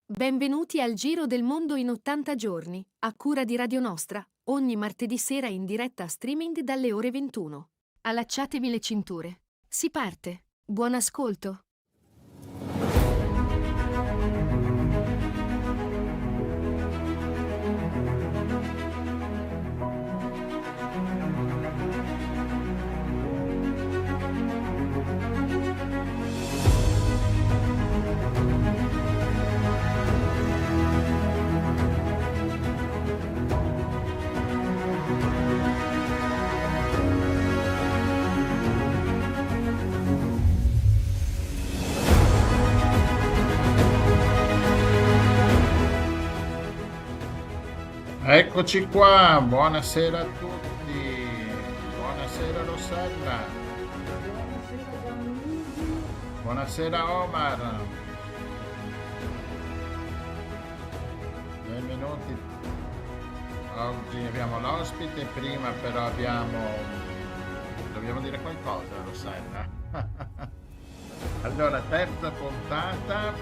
Benvenuti al Giro del Mondo in 80 giorni, a cura di Radio Nostra, ogni martedì sera in diretta streaming dalle ore 21. Allacciatevi le cinture. Si parte. Buon ascolto. Eccoci qua, buonasera a tutti, buonasera Rossella, buonasera Omar, benvenuti. Oggi abbiamo l'ospite, prima però dobbiamo dire qualcosa Rossella. Allora, terza puntata,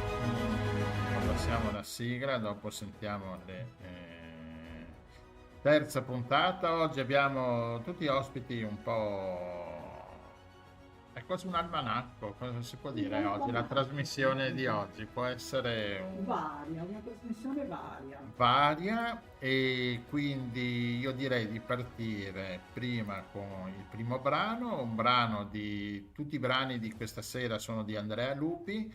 passiamo la sigla, dopo sentiamo terza puntata. Oggi abbiamo tutti ospiti un po'... è quasi un almanacco, cosa si può dire oggi? La trasmissione di oggi può essere una trasmissione varia, e quindi io direi di partire prima con il primo brano, un brano di... tutti i brani di questa sera sono di Andrea Lupi,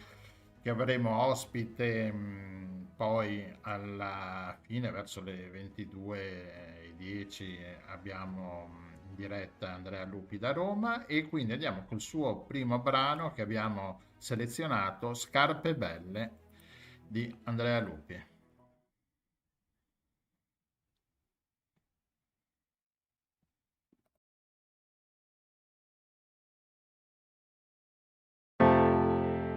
che avremo ospite poi alla fine, verso le 22:10 abbiamo in diretta Andrea Lupi da Roma, e quindi andiamo col suo primo brano che abbiamo selezionato, Scarpe Belle di Andrea Lupi.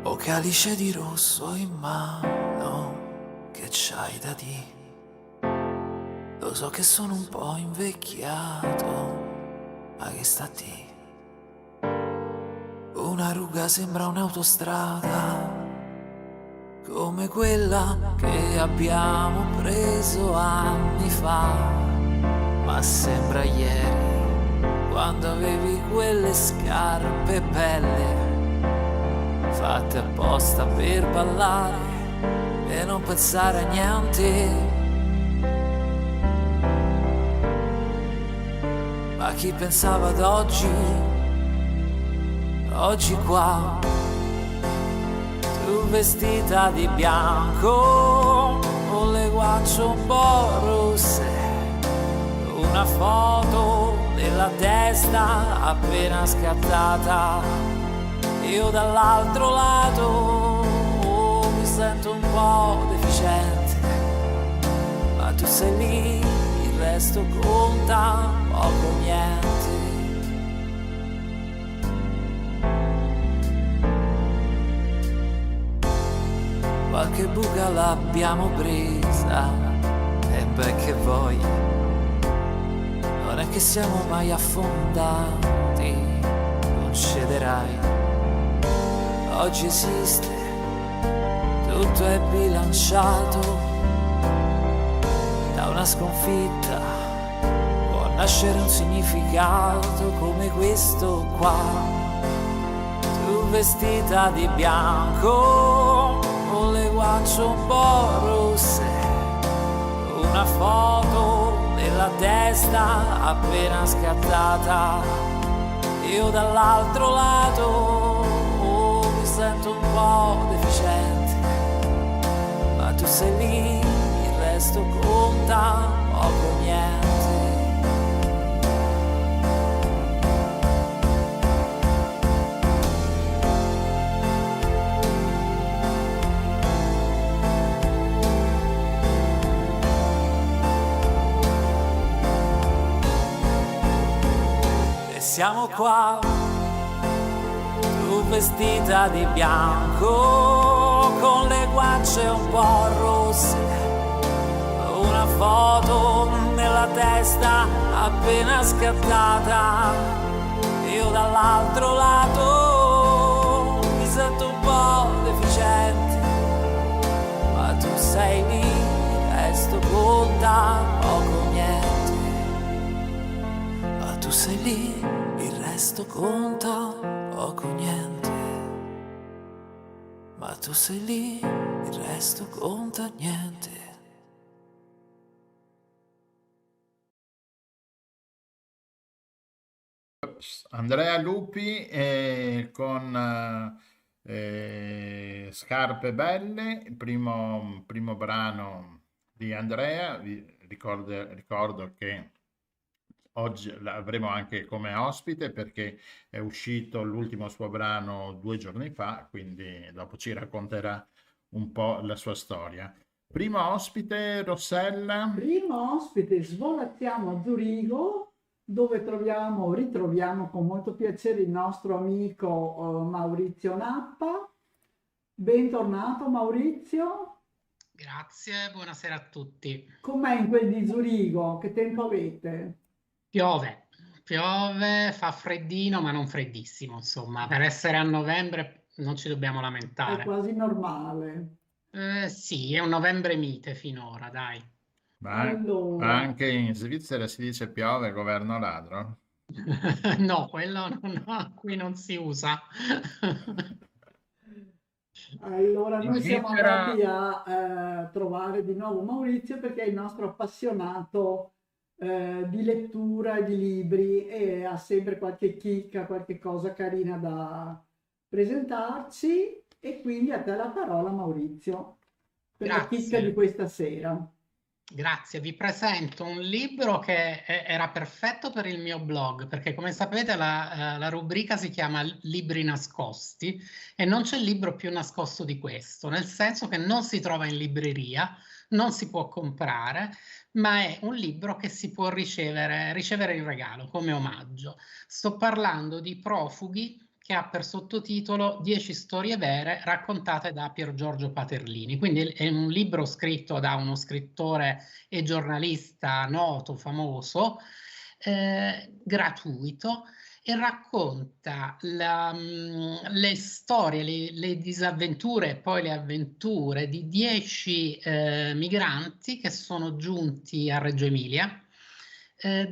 O calice di rosso in mano, che c'hai da dire? Lo so che sono un po' invecchiato, ma che sta a dire? Una ruga sembra un'autostrada, come quella che abbiamo preso anni fa, ma sembra ieri, quando avevi quelle scarpe belle fatte apposta per ballare e non pensare a niente. Ma chi pensava ad oggi qua, tu vestita di bianco, con le guance un po' rosse, una foto nella testa appena scattata. Io dall'altro lato mi sento un po' deficiente, ma tu sei lì, il resto conta poco o niente. Qualche buca l'abbiamo presa, e beh che vuoi, non è che siamo mai affondati, non cederai. Oggi esiste, tutto è bilanciato, da una sconfitta può nascere un significato come questo qua. Tu vestita di bianco, con le guance un po' rosse, una foto nella testa appena scattata. Io dall'altro lato sento un po' deficiente, ma tu sei lì, il resto conta poco o niente. E siamo qua, vestita di bianco, con le guance un po' rosse, una foto nella testa appena scattata. Io dall'altro lato mi sento un po' deficiente, ma tu sei sei lì, il resto conta poco o niente. Ma tu sei lì, il resto conta poco o niente. Ma tu sei lì, il resto conta niente. Andrea Lupi con Scarpe Belle, il primo brano di Andrea. Ricordo che oggi l'avremo anche come ospite perché è uscito l'ultimo suo brano 2 giorni fa, quindi dopo ci racconterà un po' la sua storia. Primo ospite, Rossella. Primo ospite, svolazziamo a Zurigo, dove ritroviamo con molto piacere il nostro amico Maurizio Nappa. Bentornato Maurizio. Grazie, buonasera a tutti. Com'è in quel di Zurigo? Che tempo avete? Piove, fa freddino, ma non freddissimo, insomma, per essere a novembre non ci dobbiamo È lamentare. quasi normale. Sì, è un novembre mite finora, dai. Ma Allora, anche in Svizzera si dice piove, governo ladro. No, quello no, qui non si usa. allora, In noi siamo Svizzera, andati a trovare di nuovo Maurizio perché è il nostro appassionato di lettura e di libri e ha sempre qualche chicca, qualche cosa carina da presentarci e quindi a te la parola Maurizio per la chicca di Grazie. questa sera. Grazie, vi presento un libro che era perfetto per il mio blog, perché come sapete la rubrica si chiama Libri nascosti e non c'è libro più nascosto di questo, nel senso che non si trova in libreria, non si può comprare, ma è un libro che si può ricevere in regalo come omaggio. Sto parlando di Profughi, che ha per sottotitolo 10 storie vere raccontate da Pier Giorgio Paterlini. Quindi è un libro scritto da uno scrittore e giornalista noto, famoso, gratuito, e racconta le storie, le disavventure e poi le avventure di 10 migranti che sono giunti a Reggio Emilia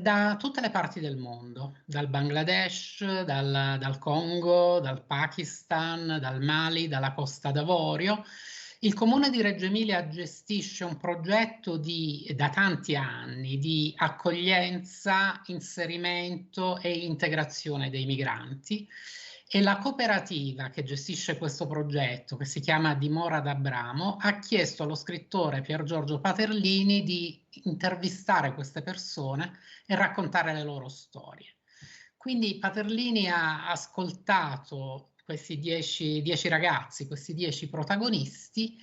da tutte le parti del mondo, dal Bangladesh, dal Congo, dal Pakistan, dal Mali, dalla Costa d'Avorio. Il comune di Reggio Emilia gestisce un progetto da tanti anni di accoglienza, inserimento e integrazione dei migranti e la cooperativa che gestisce questo progetto, che si chiama Dimora d'Abramo, ha chiesto allo scrittore Pier Giorgio Paterlini di intervistare queste persone e raccontare le loro storie. Quindi Paterlini ha ascoltato questi 10 ragazzi, questi 10 protagonisti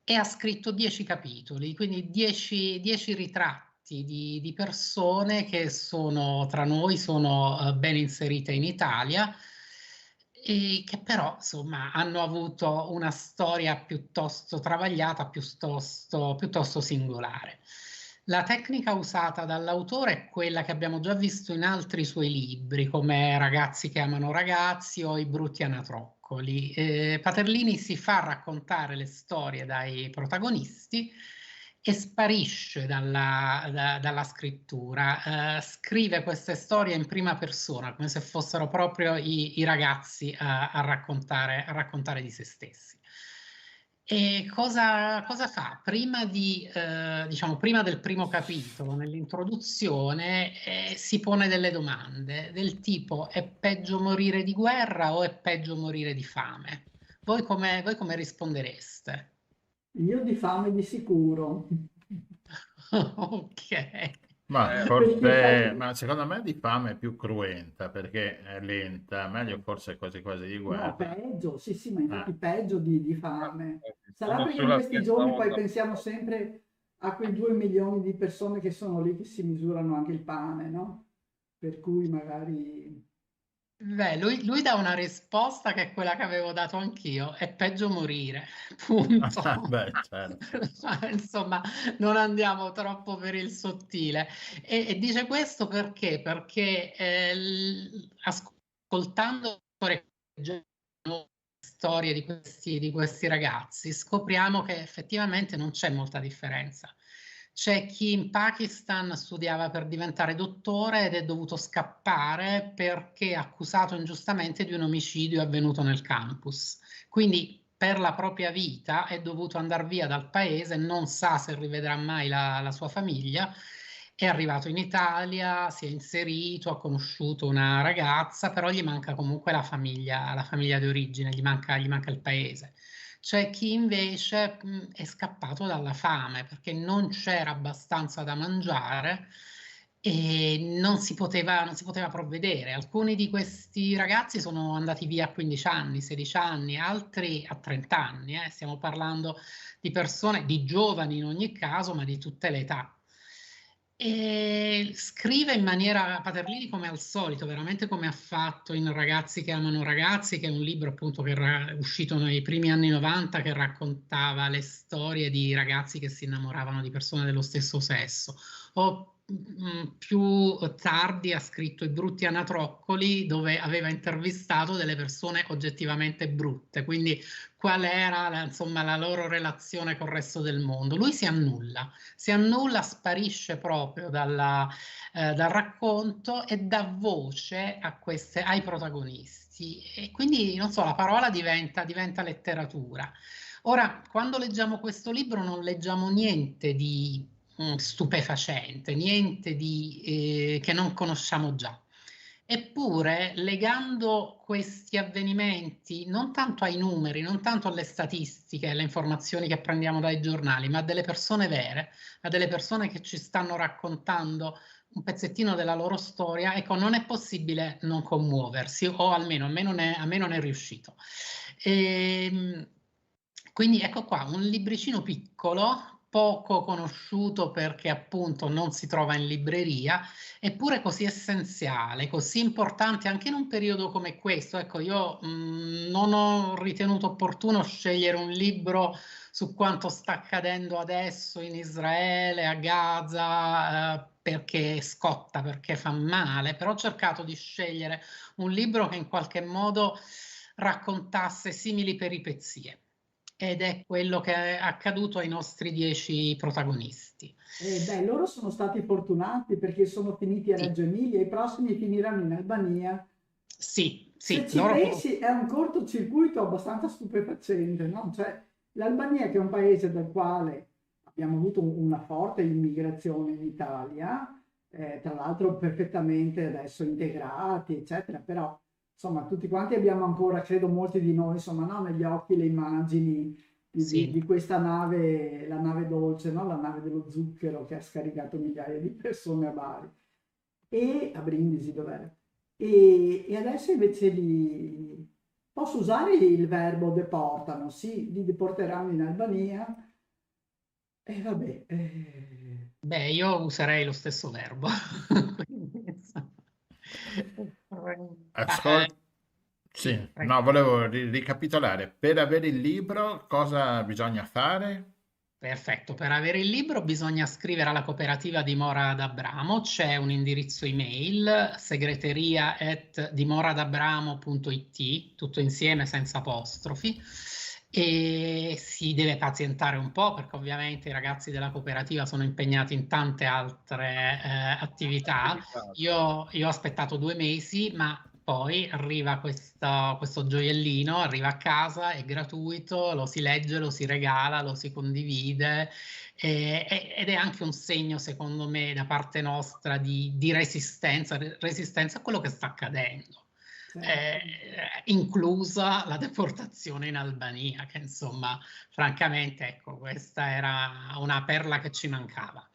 e ha scritto 10 capitoli, quindi 10 ritratti di persone che sono tra noi, sono ben inserite in Italia e che però insomma hanno avuto una storia piuttosto travagliata, piuttosto singolare. La tecnica usata dall'autore è quella che abbiamo già visto in altri suoi libri, come Ragazzi che amano ragazzi o I brutti anatroccoli. Paterlini si fa raccontare le storie dai protagonisti e sparisce dalla scrittura. Scrive queste storie in prima persona, come se fossero proprio i ragazzi a raccontare di se stessi. E cosa fa? Prima prima del primo capitolo, nell'introduzione, si pone delle domande del tipo: è peggio morire di guerra o è peggio morire di fame? Voi come rispondereste? Io di fame di sicuro. Ok. ma Perché ma secondo me di fame è più cruenta perché è lenta, meglio forse quasi quasi di no, guerra. peggio, sì, sì, ma infatti Eh. peggio di fame. Sarà Sono perché in sulla questi stessa giorni poi onda. pensiamo sempre a quei 2 milioni di persone che sono lì che si misurano anche il pane, no? Per cui magari... Beh, lui dà una risposta che è quella che avevo dato anch'io: è peggio morire, punto. Beh, certo. Insomma, non andiamo troppo per il sottile. E dice questo perché? Perché ascoltando storie di questi ragazzi, scopriamo che effettivamente non c'è molta differenza. C'è chi in Pakistan studiava per diventare dottore ed è dovuto scappare perché accusato ingiustamente di un omicidio avvenuto nel campus. Quindi per la propria vita è dovuto andare via dal paese, non sa se rivedrà mai la sua famiglia. È arrivato in Italia, si è inserito, ha conosciuto una ragazza, però gli manca comunque la famiglia di origine, gli manca il paese. C'è chi invece è scappato dalla fame perché non c'era abbastanza da mangiare e non si poteva provvedere. Alcuni di questi ragazzi sono andati via a 15 anni, 16 anni, altri a 30 anni. Stiamo parlando di persone, di giovani in ogni caso, ma di tutte le età. E scrive in maniera Paterlini come al solito, veramente come ha fatto in Ragazzi che amano ragazzi, che è un libro appunto che era uscito nei primi anni 90 che raccontava le storie di ragazzi che si innamoravano di persone dello stesso sesso. O più tardi ha scritto I brutti anatroccoli, dove aveva intervistato delle persone oggettivamente brutte, quindi qual era insomma la loro relazione col resto del mondo. Lui si annulla, sparisce proprio dal racconto e dà voce ai protagonisti. E quindi, non so, la parola diventa letteratura. Ora, quando leggiamo questo libro non leggiamo niente di stupefacente, niente che non conosciamo già. Eppure, legando questi avvenimenti non tanto ai numeri, non tanto alle statistiche, alle informazioni che prendiamo dai giornali, ma a delle persone vere, a delle persone che ci stanno raccontando un pezzettino della loro storia, ecco, non è possibile non commuoversi, o almeno a me non è riuscito. Quindi ecco qua, un libricino piccolo, poco conosciuto perché appunto non si trova in libreria, eppure così essenziale, così importante anche in un periodo come questo. Ecco, io non ho ritenuto opportuno scegliere un libro su quanto sta accadendo adesso in Israele, a Gaza, perché scotta, perché fa male, però ho cercato di scegliere un libro che in qualche modo raccontasse simili peripezie. Ed è quello che è accaduto ai nostri 10 protagonisti. Beh, loro sono stati fortunati perché sono finiti a Sì, Reggio Emilia, i prossimi finiranno in Albania. sì, Se sì, ci loro pensi è un cortocircuito abbastanza stupefacente, no? Cioè, l'Albania che è un paese dal quale abbiamo avuto una forte immigrazione in Italia, tra l'altro perfettamente adesso integrati, eccetera, però insomma tutti quanti abbiamo ancora, credo molti di noi, insomma, no, negli occhi le immagini di sì. questa nave, la nave dolce, no? La nave dello zucchero che ha scaricato migliaia di persone a Bari e a Brindisi, dov'era? E adesso invece posso usare il verbo deportano, sì, li deporteranno in Albania e vabbè. Beh, io userei lo stesso verbo. Ascolta, Sì, sì, prego. no, volevo ricapitolare. Per avere il libro cosa bisogna fare? Perfetto, per avere il libro bisogna scrivere alla cooperativa Dimora d'Abramo, c'è un indirizzo email segreteria@dimoradabramo.it, tutto insieme senza apostrofi, e si deve pazientare un po' perché ovviamente i ragazzi della cooperativa sono impegnati in tante altre attività. Io ho aspettato 2 mesi, ma poi arriva questo gioiellino, arriva a casa, è gratuito, lo si legge, lo si regala, lo si condivide ed è anche un segno, secondo me, da parte nostra di resistenza a quello che sta accadendo, Certo. inclusa la deportazione in Albania, che insomma, francamente, ecco, questa era una perla che ci mancava.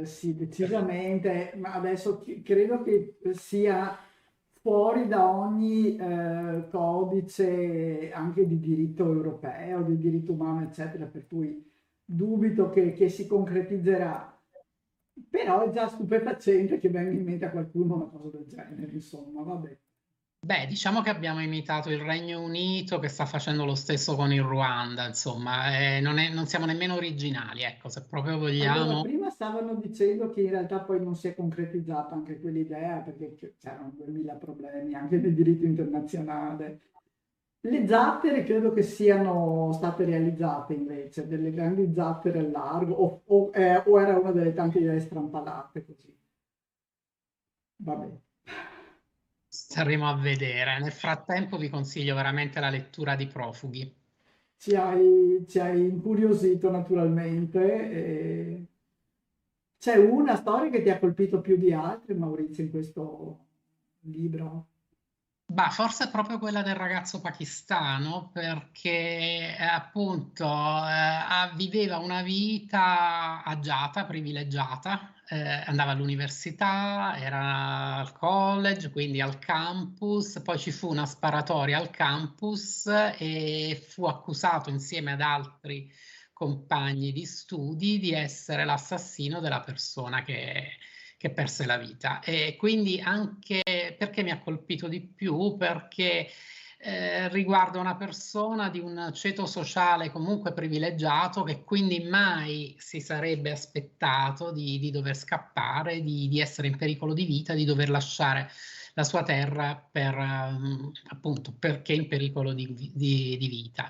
Sì, decisamente, ma adesso credo che sia fuori da ogni codice anche di diritto europeo, di diritto umano, eccetera, per cui dubito che si concretizzerà. Però è già stupefacente che venga in mente a qualcuno una cosa del genere, insomma, vabbè. Beh, diciamo che abbiamo imitato il Regno Unito che sta facendo lo stesso con il Ruanda, insomma, non siamo nemmeno originali, ecco, se proprio Allora, vogliamo. prima stavano dicendo che in realtà poi non si è concretizzata anche quell'idea perché c'erano 2000 problemi anche di diritto internazionale. Le zattere credo che siano state realizzate invece, delle grandi zattere al largo, o era una delle tante idee strampalate così. Vabbè. Staremo a vedere. Nel frattempo vi consiglio veramente la lettura di Profughi. Ci hai incuriosito naturalmente. C'è una storia che ti ha colpito più di altre, Maurizio, in questo libro? Bah, forse è proprio quella del ragazzo pakistano, perché appunto viveva una vita agiata, privilegiata, andava all'università, era al college, quindi al campus, poi ci fu una sparatoria al campus e fu accusato insieme ad altri compagni di studi di essere l'assassino della persona che perse la vita. E quindi anche perché mi ha colpito di più, perché riguarda una persona di un ceto sociale comunque privilegiato, che quindi mai si sarebbe aspettato di dover scappare, di essere in pericolo di vita, di dover lasciare la sua terra appunto perché in pericolo di vita.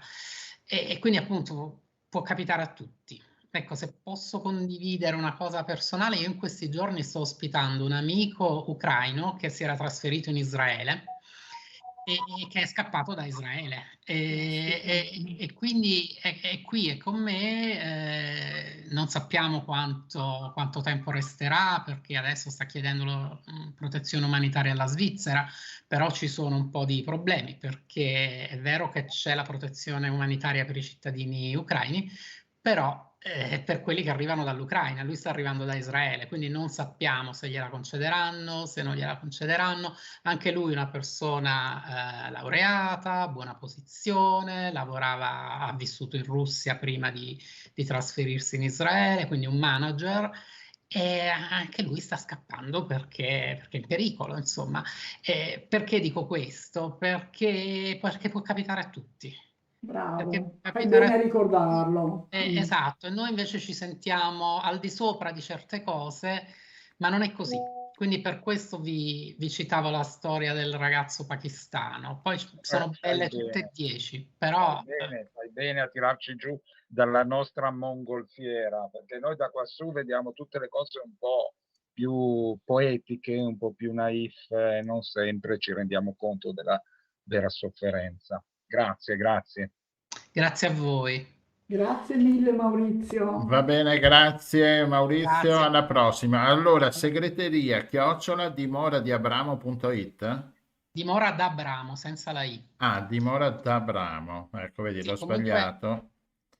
E quindi appunto può capitare a tutti. Ecco, se posso condividere una cosa personale, io in questi giorni sto ospitando un amico ucraino che si era trasferito in Israele e che è scappato da Israele e quindi è qui, è con me, non sappiamo quanto tempo resterà, perché adesso sta chiedendo protezione umanitaria alla Svizzera, però ci sono un po' di problemi, perché è vero che c'è la protezione umanitaria per i cittadini ucraini, però per quelli che arrivano dall'Ucraina, lui sta arrivando da Israele, quindi non sappiamo se gliela concederanno, se non gliela concederanno. Anche lui è una persona laureata, buona posizione, ha vissuto in Russia prima di trasferirsi in Israele, quindi un manager, e anche lui sta scappando perché è in pericolo, insomma. Perché dico questo? Perché può capitare a tutti. Perché può Bravo, fai capitare bene a a tutti. ricordarlo. Esatto, e noi invece ci sentiamo al di sopra di certe cose, ma non è così. Quindi per questo vi citavo la storia del ragazzo pakistano. Poi sono belle tutte e 10, però fai bene a tirarci giù dalla nostra mongolfiera, perché noi da quassù vediamo tutte le cose un po' più poetiche, un po' più naif, e non sempre ci rendiamo conto della vera sofferenza. Grazie. grazie a voi. Grazie mille Maurizio. Va bene, grazie Maurizio, Grazie. alla prossima. Allora, segreteria @dimoradiabramo.it. Dimora d'Abramo, senza la I. Dimora d'Abramo. Ecco, vedi, Sì, l'ho comunque sbagliato.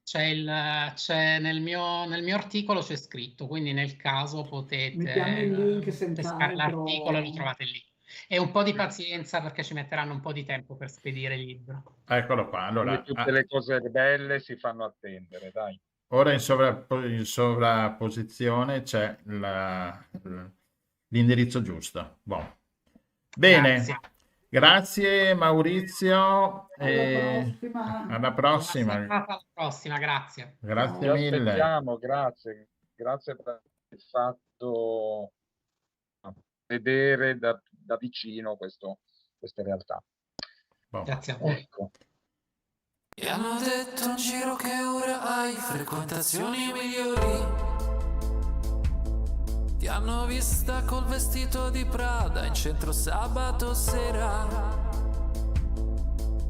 c'è nel mio articolo c'è scritto, quindi nel caso Mettiamo il link pescare l'articolo e lo senz'altro. trovate lì. E un po' di pazienza, perché ci metteranno un po' di tempo per spedire il libro. Eccolo qua. Quindi Allora, tutte le cose belle si fanno attendere, dai. ora in sovrapposizione c'è l'indirizzo giusto. Buono. Bene, grazie Maurizio. Alla prossima. Alla prossima. Alla prossima, grazie. Grazie Ci mille. aspettiamo, grazie per il fatto vedere da vicino queste realtà. Grazie a voi. Ecco. Mi hanno detto in giro che ora hai frequentazioni migliori. Ti hanno vista col vestito di Prada in centro sabato sera,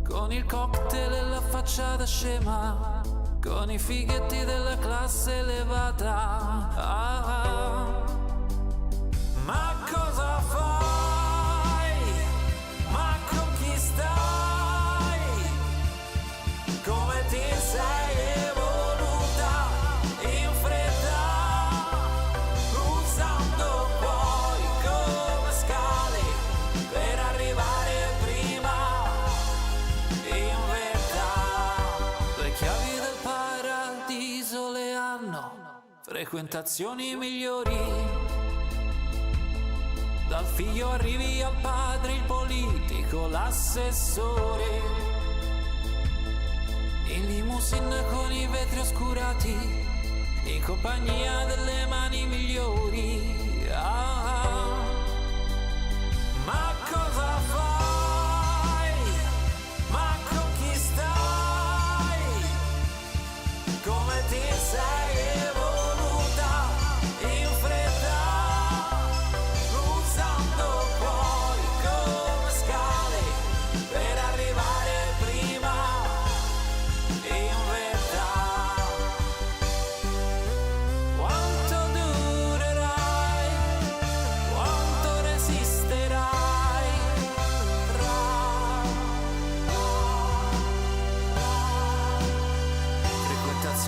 con il cocktail e la faccia da scema, con i fighetti della classe elevata. Ma cosa fai? Ma con chi stai? Come ti sei evoluta in fretta, usando poi come scale per arrivare prima in verità. Le chiavi del paradiso le hanno frequentazioni migliori. Dal figlio arrivi al padre, il politico, l'assessore, in limousine con i vetri oscurati, in compagnia delle mani migliori. Ma cosa fai? Ma con chi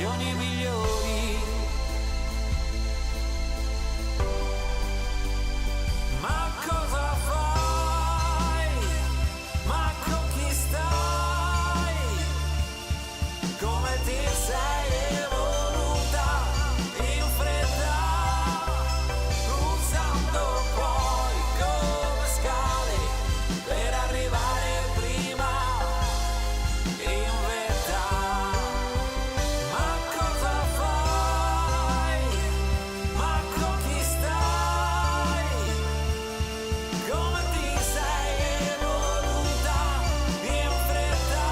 sensazioni migliori. Ma cosa fai? Ma con chi stai? Come ti sei evoluta in fretta, usando poi come scale per arrivare prima in vetta. Ma cosa fai? Ma con chi stai? Come ti sei evoluta in fretta,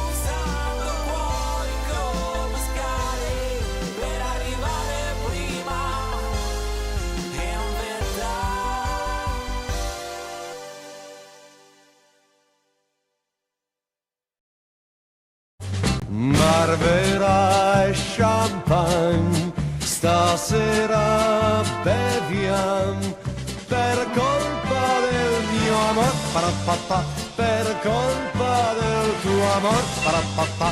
usando poi come scale per arrivare prima in vetta. Marvera e champagne, stasera beviamo per colpa del mio amor, parapapà, per colpa del tuo amor, parapapà.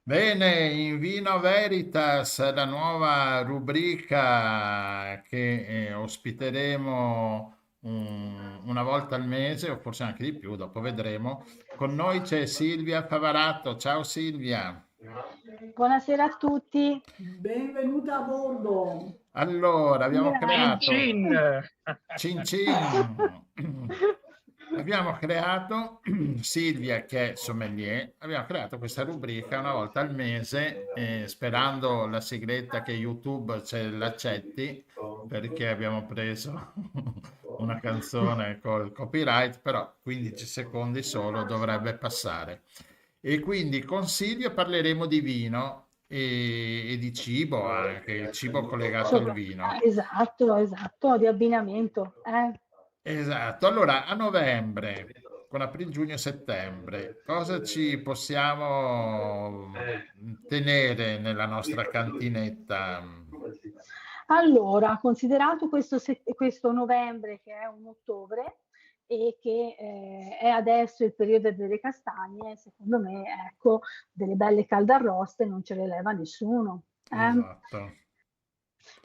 Bene, in Vino Veritas, la nuova rubrica che ospiteremo una volta al mese, o forse anche di più, dopo vedremo. Con noi c'è Silvia Favarato. Ciao Silvia. Buonasera a tutti. Benvenuta a bordo. Allora, abbiamo Grazie. creato Cin cin. Cin Cin. Abbiamo creato, Silvia che è sommelier, abbiamo creato questa rubrica una volta al mese, sperando la sigletta che YouTube ce l'accetti, perché abbiamo preso una canzone col copyright, però 15 secondi solo dovrebbe passare. E quindi con Silvia parleremo di vino e di cibo, anche il cibo collegato al vino. Esatto, di abbinamento. Esatto, allora a novembre, con aprile, giugno e settembre, cosa ci possiamo tenere nella nostra cantinetta? Allora, considerato questo novembre che è un ottobre e che è adesso il periodo delle castagne, secondo me, ecco, delle belle caldarroste non ce le leva nessuno. Esatto.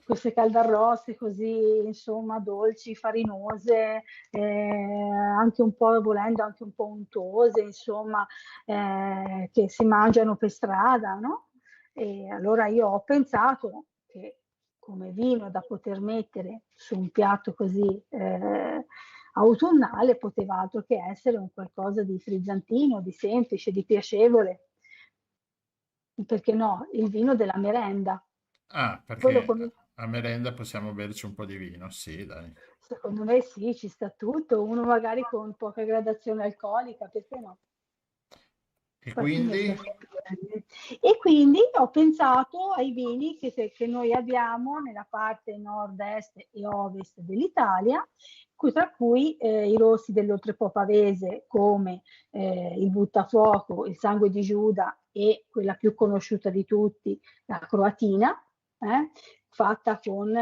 Queste caldarroste così, insomma, dolci, farinose, anche un po', volendo, anche un po' untose, insomma, che si mangiano per strada, no? E allora io ho pensato che come vino da poter mettere su un piatto così autunnale poteva altro che essere un qualcosa di frizzantino, di semplice, di piacevole. Perché no? Il vino della merenda. Ah, Quello perché come- a merenda possiamo berci un po' di vino, sì, dai. Secondo me sì, ci sta tutto. Uno magari con poca gradazione alcolica, perché no? E Infatti mi è quindi? piaciuto bene. E quindi ho pensato ai vini che noi abbiamo nella parte nord-est e ovest dell'Italia, tra cui i rossi dell'Oltrepo Pavese come il Buttafuoco, il Sangue di Giuda e quella più conosciuta di tutti, la Croatina, fatta con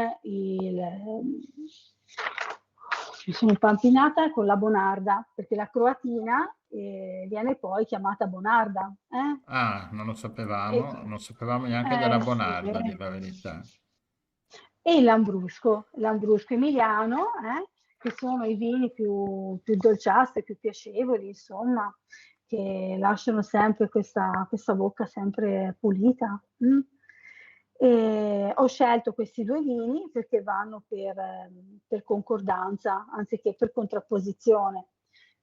mi sono impampinata con la Bonarda, perché la Croatina viene poi chiamata Bonarda. Ah, non lo E, non sapevamo neanche della sì. Bonarda, a dire la verità. E il Lambrusco emiliano, che sono i vini più dolciastri, più piacevoli, insomma, che lasciano sempre questa bocca sempre pulita. E ho scelto questi due vini perché vanno per concordanza anziché per contrapposizione,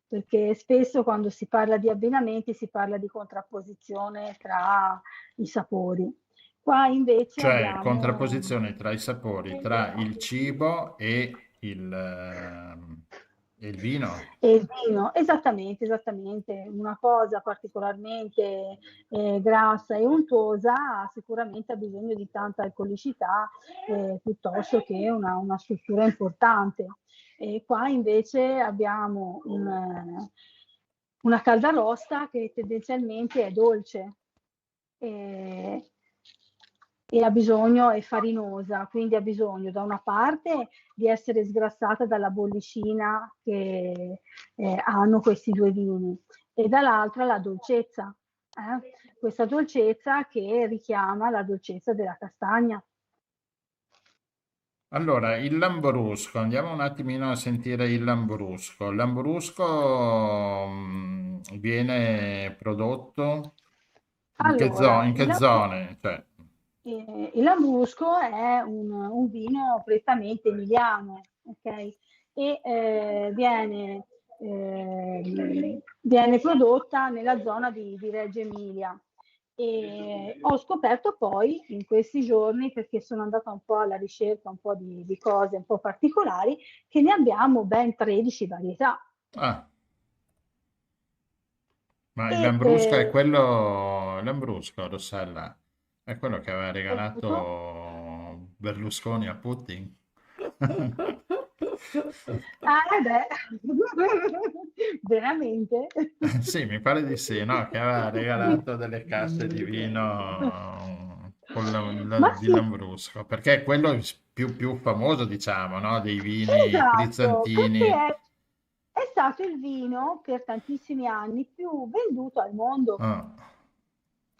perché spesso quando si parla di abbinamenti si parla di contrapposizione tra i sapori. Qua invece Cioè, abbiamo contrapposizione tra i sapori, tra il cibo e il vino. e il vino, esattamente, una cosa particolarmente grassa e untuosa sicuramente ha bisogno di tanta alcolicità piuttosto che una struttura importante. E qua invece abbiamo una caldarosta che tendenzialmente è dolce e ha bisogno, è farinosa, quindi ha bisogno da una parte di essere sgrassata dalla bollicina che hanno questi due vini e dall'altra la dolcezza. questa dolcezza che richiama la dolcezza della castagna. Allora, il Lambrusco, andiamo un attimino a sentire il Lambrusco. Il Lambrusco viene prodotto Allora, in che zone? Cioè, il Lambrusco è un vino prettamente emiliano, ok? E viene prodotta nella zona di Reggio Emilia. E ho scoperto poi in questi giorni, perché sono andata un po' alla ricerca un po' di cose un po' particolari, che ne abbiamo ben 13 varietà. ah, ma il E Lambrusco è quello, il Lambrusco, Rossella, è quello che aveva aiuto. regalato Berlusconi a Putin. Ah, beh, veramente? Sì, mi pare di sì, no? Che aveva regalato delle casse di vino con Ma di sì, Lambrusco, perché è quello più famoso, diciamo, no? Dei vini esatto, perché frizzantini. è stato il vino per tantissimi anni più venduto al mondo, Ah.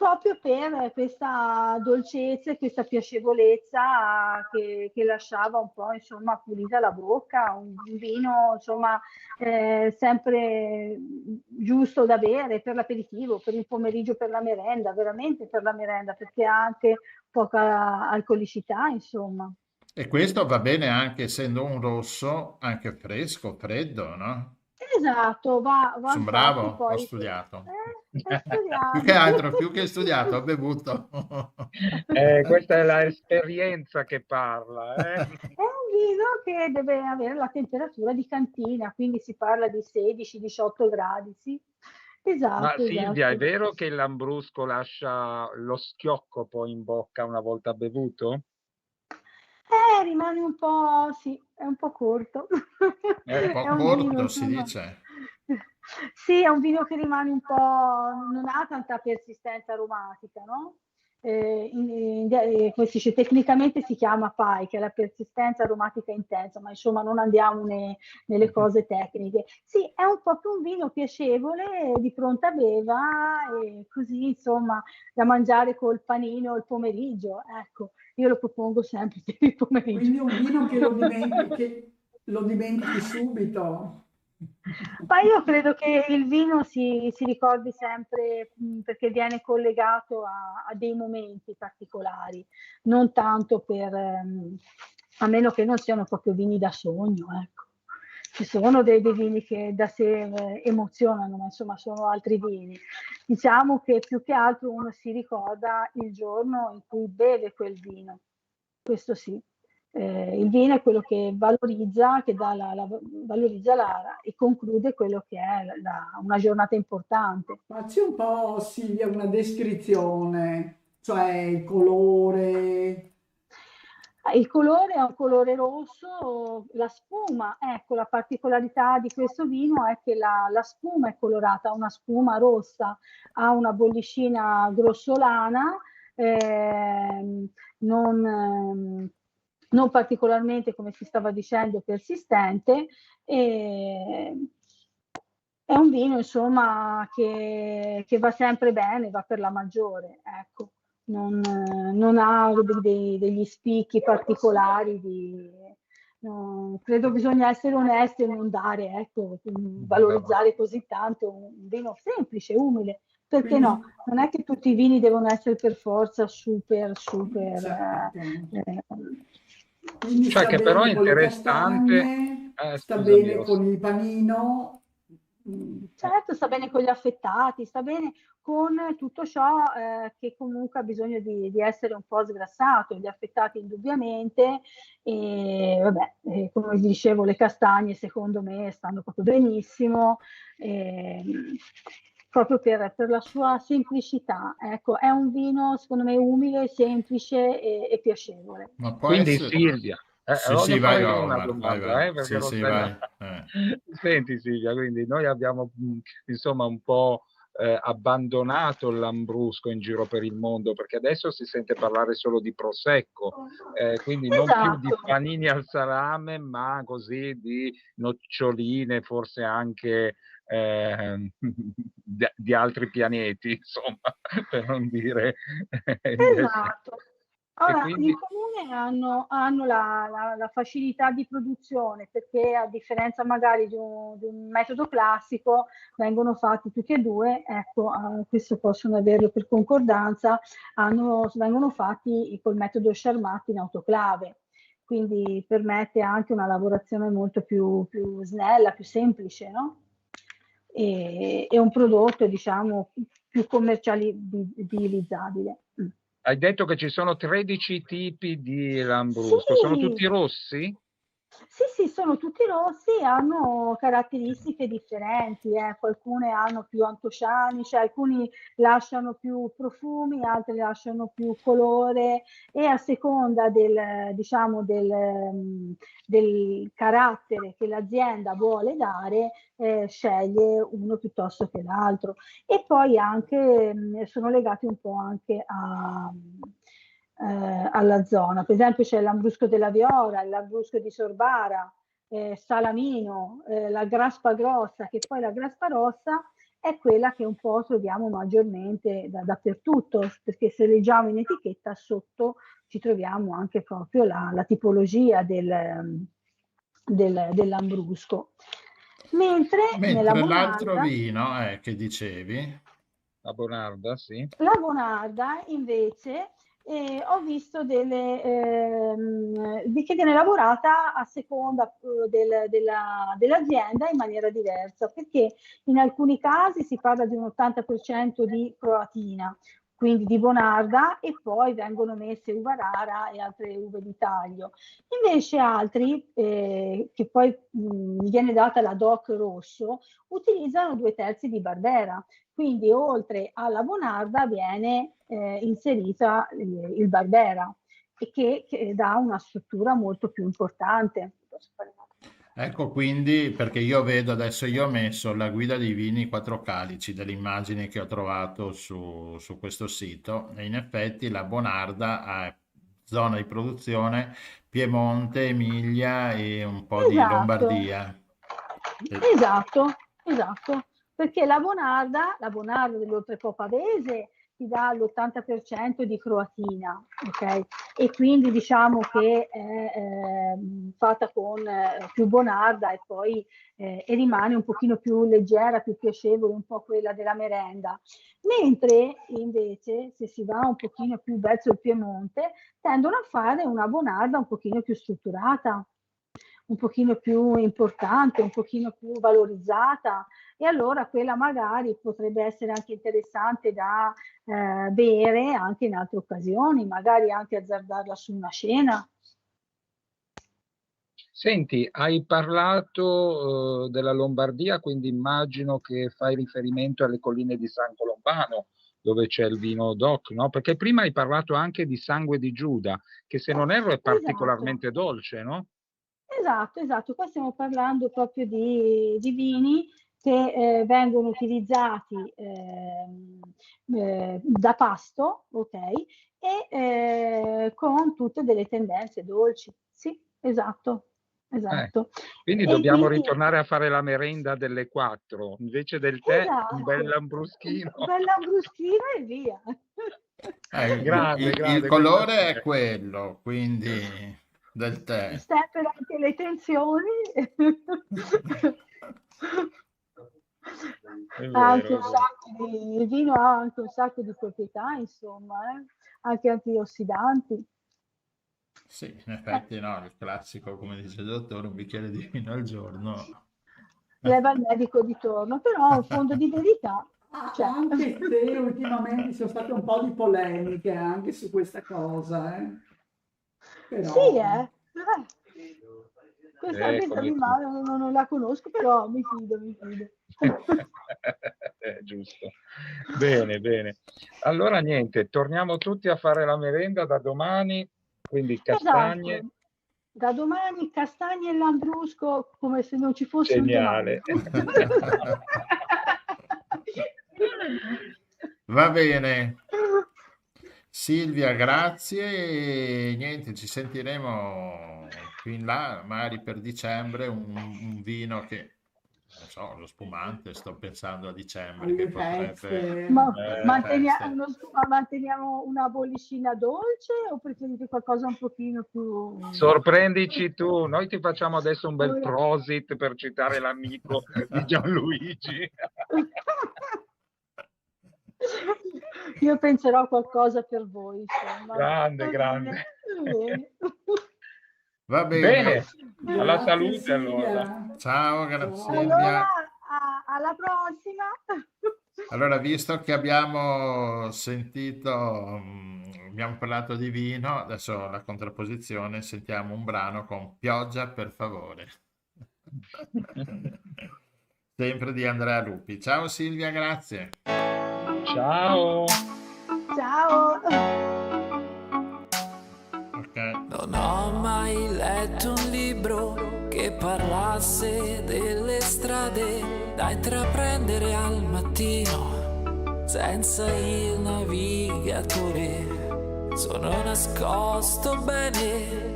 proprio per questa dolcezza e questa piacevolezza che lasciava un po', insomma, pulita la bocca, un vino, insomma, sempre giusto da bere per l'aperitivo, per il pomeriggio, per la merenda, veramente per la merenda, perché ha anche poca alcolicità, insomma. E questo va bene anche essendo un rosso, anche fresco, freddo, no? Esatto, va Sono infatti bravo, ho poi, studiato. hai Più che studiato. altro, più che studiato, ho bevuto. Questa è l'esperienza che parla, eh? È un vino che deve avere la temperatura di cantina, quindi si parla di 16-18 gradi, sì. Ma Esatto, Silvia, è esatto. vero che il Lambrusco lascia lo schiocco poi in bocca una volta bevuto? Rimane un po', sì, è un po' corto. Un È po' un vino, corto, si insomma. dice. Sì, è un vino che rimane un po', non ha tanta persistenza aromatica, no? Come si dice, tecnicamente si chiama PAI, che è la persistenza aromatica intensa, ma insomma non andiamo nelle cose tecniche. Sì, è un po' più un vino piacevole, di pronta beva, e così insomma da mangiare col panino il pomeriggio. Ecco, io lo propongo sempre per il pomeriggio. Quindi è un vino che lo dimentichi subito. Ma io credo che il vino si ricordi sempre, perché viene collegato a dei momenti particolari, non tanto a meno che non siano proprio vini da sogno, ecco. Ci sono dei vini che da sé emozionano, ma insomma sono altri vini. Diciamo che più che altro uno si ricorda il giorno in cui beve quel vino, questo sì. Il vino è quello che valorizza, che dà valorizza e conclude quello che è una giornata importante. Facci un po', Silvia, una descrizione, cioè il colore. Il colore è un colore rosso, la spuma, ecco, la particolarità di questo vino è che la spuma è colorata, ha una spuma rossa, ha una bollicina grossolana, non particolarmente, come si stava dicendo, persistente. È un vino, insomma, che va sempre bene, va per la maggiore, ecco. Non ha degli spicchi particolari. Credo bisogna essere onesti e non dare, ecco, valorizzare così tanto un vino semplice, umile. Perché Quindi, no? Non è che tutti i vini devono essere per forza super, certo. eh, Quindi Cioè sta che però è bene con le interessante, castagne, sta scusami, bene con il panino. Mm. Certo, sta bene con gli affettati, sta bene con tutto ciò che comunque ha bisogno di essere un po' sgrassato, gli affettati indubbiamente, e vabbè, come vi dicevo, le castagne secondo me stanno proprio benissimo, proprio per la sua semplicità. Ecco, è un vino secondo me umile, semplice e piacevole. Ma può quindi essere... Silvia, Sì, sì, voglio vai fare io una Omar, vai, domanda, vai. perché Sì, sì, Rossella, vai. senti Silvia, quindi noi abbiamo insomma un po' abbandonato il Lambrusco in giro per il mondo, perché adesso si sente parlare solo di Prosecco, quindi non più di Esatto. panini al salame, ma così di noccioline, forse anche di altri pianeti, insomma, per non dire Esatto. e Allora, quindi in comune hanno la facilità di produzione, perché a differenza magari di un metodo classico, vengono fatti tutti e due, ecco, questo possono averlo per concordanza, vengono fatti col metodo Charmat in autoclave, quindi permette anche una lavorazione molto più snella, più semplice, no? E un prodotto, diciamo, più commercializzabile. hai detto che ci sono 13 tipi di Lambrusco, sono Sì, tutti rossi? sì, sono tutti rossi, hanno caratteristiche differenti, alcune hanno più antocianici, alcuni lasciano più profumi, altri lasciano più colore, e a seconda diciamo, del carattere che l'azienda vuole dare, sceglie uno piuttosto che l'altro. E poi anche sono legati un po' anche alla zona. Per esempio c'è l'Ambrusco della Viora, l'Ambrusco di Sorbara, Salamino, la Graspa Grossa, che poi la Graspa Rossa è quella che un po' troviamo maggiormente dappertutto, perché se leggiamo in etichetta sotto ci troviamo anche proprio la tipologia dell'Ambrusco. Mentre nella Mentre l'altro Bonarda, vino, che dicevi, La Bonarda, sì. la Bonarda invece ho visto che viene lavorata a seconda dell'azienda in maniera diversa, perché in alcuni casi si parla di un 80% di croatina, quindi di Bonarda, e poi vengono messe uva rara e altre uve di taglio. Invece altri, che poi gli viene data la DOC rosso, utilizzano 2/3 di Barbera. Quindi oltre alla Bonarda viene inserita il Barbera, e che dà una struttura molto più importante. ecco quindi perché io vedo adesso, io ho messo la guida dei vini 4 calici delle immagini che ho trovato su questo sito, e in effetti la Bonarda ha zona di produzione Piemonte, Emilia e un po' di Esatto, Lombardia. esatto, esatto, perché la Bonarda dell'Oltrepo Pavese ti dà l'80% di croatina, ok? E quindi diciamo che è fatta con più Bonarda, e poi e rimane un pochino più leggera, più piacevole, un po' quella della merenda. Mentre invece se si va un pochino più verso il Piemonte, tendono a fare una Bonarda un pochino più strutturata, un pochino più importante, un pochino più valorizzata, e allora quella magari potrebbe essere anche interessante da bere anche in altre occasioni, magari anche azzardarla su una cena. Senti, hai parlato della Lombardia, quindi immagino che fai riferimento alle colline di San Colombano, dove c'è il vino DOC, no? Perché prima hai parlato anche di Sangue di Giuda, che se non erro è Esatto. particolarmente dolce, no? Esatto. Qua stiamo parlando proprio di vini che vengono utilizzati da pasto, ok? E con tutte delle tendenze dolci. Sì, esatto. Quindi E dobbiamo quindi, ritornare a fare la merenda delle 4, invece del tè un bel esatto, lambruschino. un bel lambruschino e via. Grande, Il grande, questa colore sì. è quello, quindi del tè. Stempera anche le tensioni. È Ha anche vero, un è vero. sacco il vino ha anche un sacco di proprietà, insomma, anche antiossidanti. Sì, in effetti no, il classico, come dice il dottore, un bicchiere di vino al giorno. Leva il medico di torno, però un fondo di verità c'è. Anche se ultimamente ci sono state un po' di polemiche anche su questa cosa, Sì, però questa Come mi tu. non la conosco, però mi fido. Giusto. Bene, bene. Allora niente, torniamo tutti a fare la merenda da domani, quindi castagne, Esatto. Da domani castagne e lambrusco come se non ci fosse un domani. geniale. Va bene. Silvia, grazie. E niente, ci sentiremo più in là, magari per dicembre, un vino che non so, lo spumante, sto pensando a dicembre che alle potrebbe... feste. Ma le feste. manteniamo una bollicina dolce o preferite qualcosa un pochino più... Sorprendici tu, noi ti facciamo adesso un bel Ora- prosit per citare l'amico di Gianluigi. Io penserò a qualcosa per voi, insomma. Grande, Va grande. bene. Va Bene, bene. alla Grazie salute allora. Silvia. Ciao, Ciao. Allora, Silvia. alla prossima. Allora, visto che abbiamo sentito, abbiamo parlato di vino, adesso la contrapposizione, sentiamo un brano con Pioggia per favore. Sempre di Andrea Lupi. Ciao Silvia, grazie. Ciao. Ciao. Ok. Non ho mai letto un libro che parlasse delle strade da intraprendere al mattino senza il navigatore. Sono nascosto bene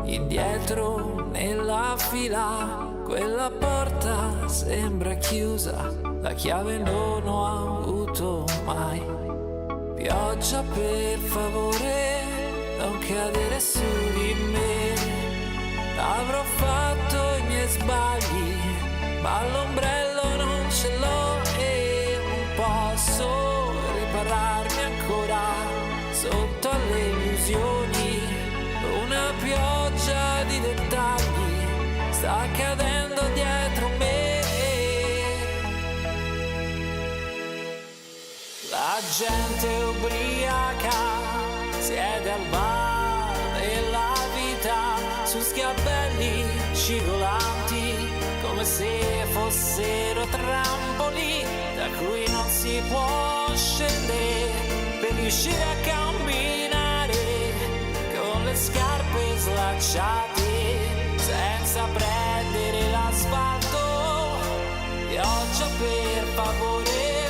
indietro nella fila, quella porta sembra chiusa, la chiave non ho avuto mai. Pioggia per favore, non cadere su di me. Avrò fatto i miei sbagli, ma l'ombrello non ce l'ho e non posso ripararmi ancora sotto alle illusioni. Una pioggia di dettagli sta cadendo dietro me. La gente ubriaca siede al bar e la vita su sgabelli scivolanti come se fossero trampoli da cui non si può scendere per riuscire a camminare con le scarpe slacciate senza prendere l'asfalto. Pioggia per favore,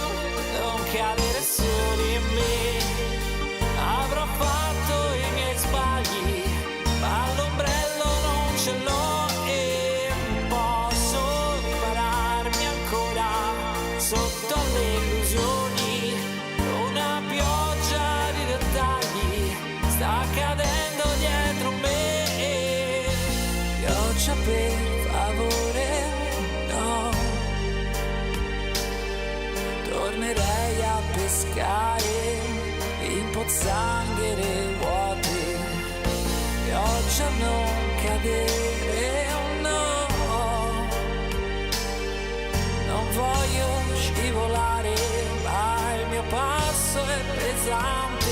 non cadere su di me. Avrò fatto i miei sbagli, ma l'ombrello non ce l'ho e non posso ripararmi ancora sotto le illusioni. Una pioggia di dettagli sta cadendo dietro me. Pioggia per favore, no. Tornerei a pescare in pozzanghere vuote. Pioggia non cadere, no. Non voglio scivolare, ma il mio passo è pesante.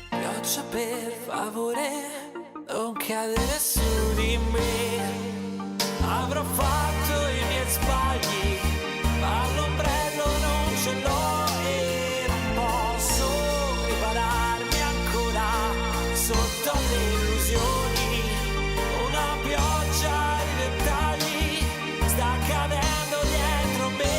Pioggia per favore, non cadere su di me. Avrò fatto i miei sbagli, ma l'ombrello non ce l'ho e non posso ripararmi ancora sotto le illusioni. Una pioggia di dettagli sta cadendo dietro me.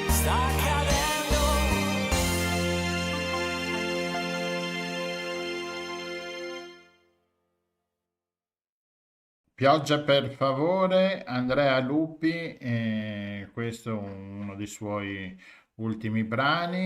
Sta cadendo. Pioggia per favore, Andrea Lupi, questo è uno dei suoi ultimi brani.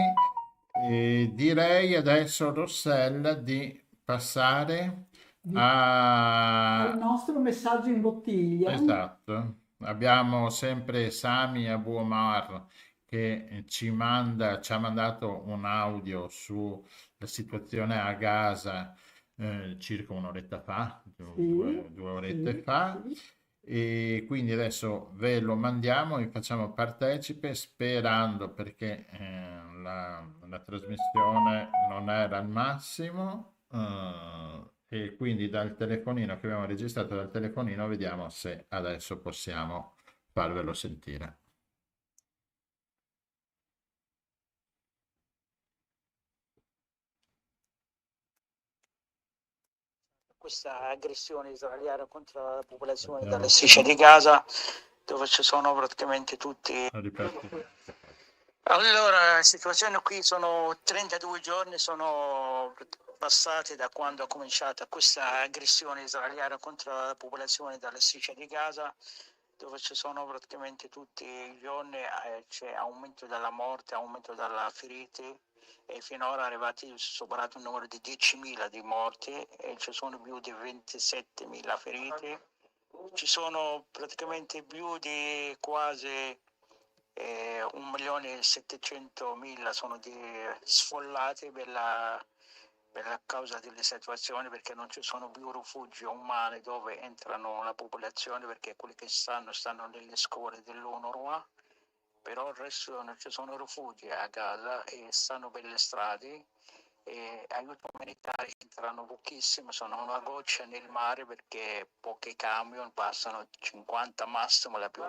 E direi adesso, Rossella, di passare Al a... nostro messaggio in bottiglia. Esatto, abbiamo sempre Sami Abu Omar che ci ha mandato un audio sulla situazione a Gaza circa un'oretta fa, due orette sì, fa. sì. E quindi adesso ve lo mandiamo, vi facciamo partecipe sperando perché la trasmissione non era al massimo e quindi dal telefonino che abbiamo registrato dal telefonino vediamo se adesso possiamo farvelo sentire. questa aggressione israeliana contro la popolazione della striscia di Gaza, dove ci sono praticamente tutti. Allora, la situazione qui sono 32 giorni, sono passati da quando ha cominciato questa aggressione israeliana contro la popolazione della striscia di Gaza, dove ci sono praticamente tutti i giorni, c'è aumento della morte, aumento della ferite, e finora è arrivati superato un numero di 10.000 di morti e ci sono più di 27.000 feriti. Ci sono praticamente più di quasi 1.700.000 sono sfollati per la causa delle situazioni, perché non ci sono più rifugi umani dove entrano la popolazione, perché quelli che stanno nelle scuole dell'UNRWA, però il resto non ci sono rifugi a Gaza e stanno per le strade, e aiuti umanitari entrano pochissimo, sono una goccia nel mare perché pochi camion passano, 50 massimo, la più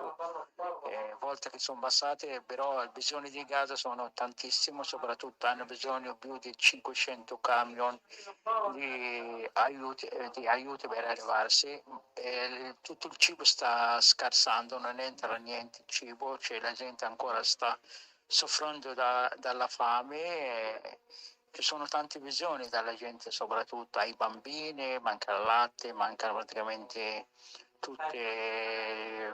volte che sono passate, però le bisogni di Gaza sono tantissimo, soprattutto hanno bisogno più di 500 camion di aiuti per arrivarsi. Tutto il cibo sta scarsando, non entra niente cibo, cioè la gente ancora sta soffrendo dalla fame. Ci sono tante visioni dalla gente, soprattutto ai bambini, manca il latte, manca praticamente tutte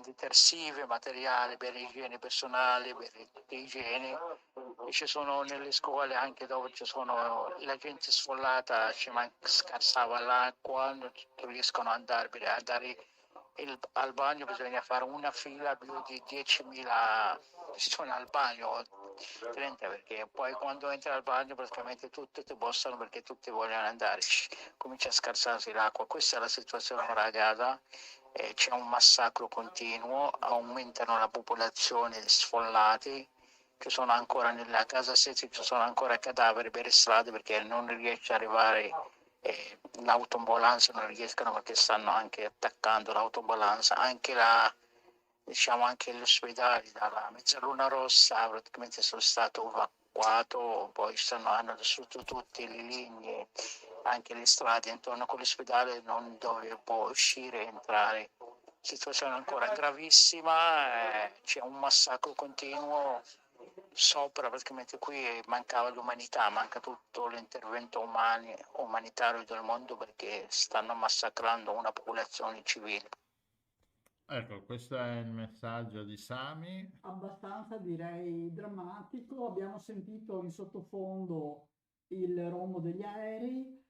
detersive, materiali per igiene personale, per igiene. E ci sono nelle scuole anche dove ci sono la gente sfollata, scarsava l'acqua, non riescono ad andare per andare al bagno, bisogna fare una fila più di 10.000 persone al bagno, 30, perché poi quando entra al bagno praticamente tutti ti bossano perché tutti vogliono andare, comincia a scarsarsi l'acqua. Questa è la situazione ora a Gaza, c'è un massacro continuo, aumentano la popolazione, sfollati, ci sono ancora nella Gaza City, ci sono ancora cadaveri per le strade perché non riesce ad arrivare l'autoambulanza, non riescono perché stanno anche attaccando l'autoambulanza, anche anche gli ospedali dalla Mezzaluna Rossa praticamente sono stato evacuato, poi hanno distrutto tutte le linee, anche le strade intorno a quell'ospedale non dove può uscire e entrare. Situazione ancora gravissima, c'è un massacro continuo sopra, praticamente qui mancava l'umanità, manca tutto l'intervento umanitario del mondo perché stanno massacrando una popolazione civile. Ecco, questo è il messaggio di Sami. Abbastanza direi drammatico. Abbiamo sentito in sottofondo il rombo degli aerei.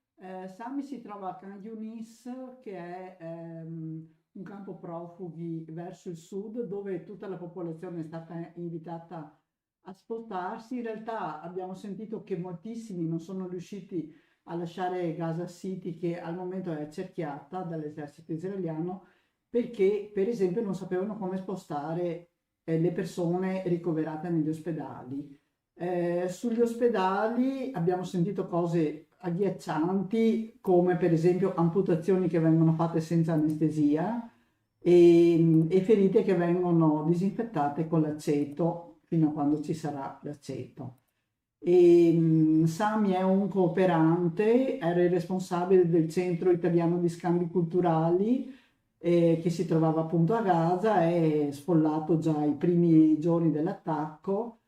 Sami si trova a Khan Yunis, che è un campo profughi verso il sud, dove tutta la popolazione è stata invitata a spostarsi. In realtà abbiamo sentito che moltissimi non sono riusciti a lasciare Gaza City, che al momento è accerchiata dall'esercito israeliano, perché per esempio non sapevano come spostare le persone ricoverate negli ospedali. Sugli ospedali abbiamo sentito cose agghiaccianti, come per esempio amputazioni che vengono fatte senza anestesia e ferite che vengono disinfettate con l'aceto fino a quando ci sarà l'aceto. Sami è un cooperante, era il responsabile del Centro Italiano di Scambi Culturali, che si trovava appunto a Gaza, è sfollato già i primi giorni dell'attacco.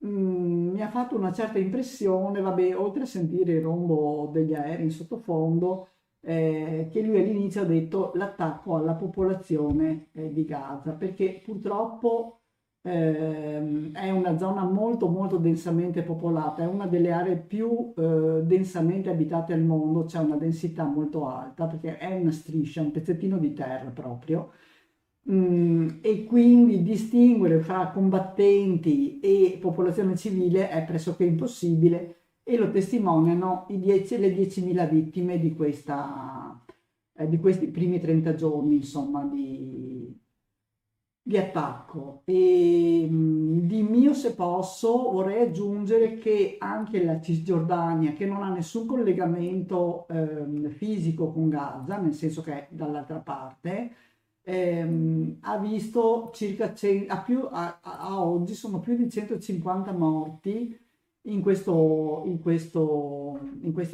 Mi ha fatto una certa impressione, vabbè, oltre a sentire il rombo degli aerei in sottofondo, che lui all'inizio ha detto l'attacco alla popolazione di Gaza, perché purtroppo è una zona molto molto densamente popolata, è una delle aree più densamente abitate al mondo, c'è una densità molto alta perché è una striscia, un pezzettino di terra proprio, e quindi distinguere fra combattenti e popolazione civile è pressoché impossibile, e lo testimoniano le 10.000 vittime di questi primi 30 giorni, insomma, di attacco. E di mio, se posso, vorrei aggiungere che anche la Cisgiordania, che non ha nessun collegamento fisico con Gaza, nel senso che è dall'altra parte, ha visto circa a oggi sono più di 150 morti in questi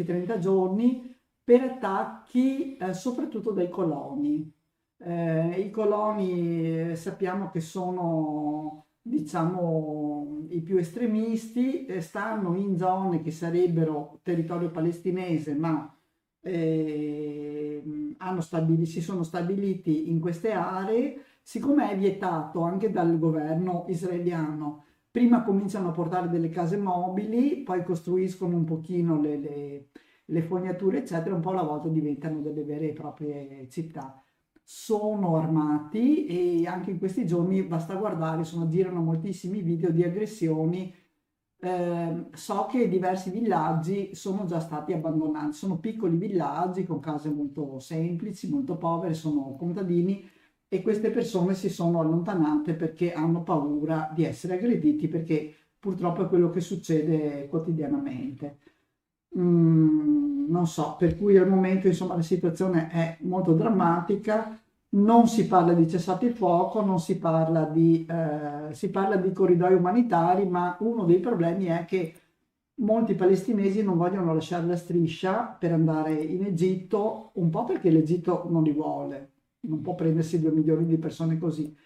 30 giorni, per attacchi soprattutto dai coloni. I coloni sappiamo che sono, diciamo, i più estremisti, stanno in zone che sarebbero territorio palestinese, ma si sono stabiliti in queste aree. Siccome è vietato anche dal governo israeliano, prima cominciano a portare delle case mobili, poi costruiscono un pochino le fognature, eccetera, un po' alla volta diventano delle vere e proprie città. Sono armati e anche in questi giorni basta guardare, girano moltissimi video di aggressioni. So che diversi villaggi sono già stati abbandonati, sono piccoli villaggi con case molto semplici, molto povere, sono contadini e queste persone si sono allontanate perché hanno paura di essere aggrediti, perché purtroppo è quello che succede quotidianamente. Non so, per cui al momento insomma la situazione è molto drammatica, non si parla di cessate il fuoco, non si parla si parla di corridoi umanitari, ma uno dei problemi è che molti palestinesi non vogliono lasciare la striscia per andare in Egitto, un po' perché l'Egitto non li vuole, non può prendersi 2 milioni di persone così,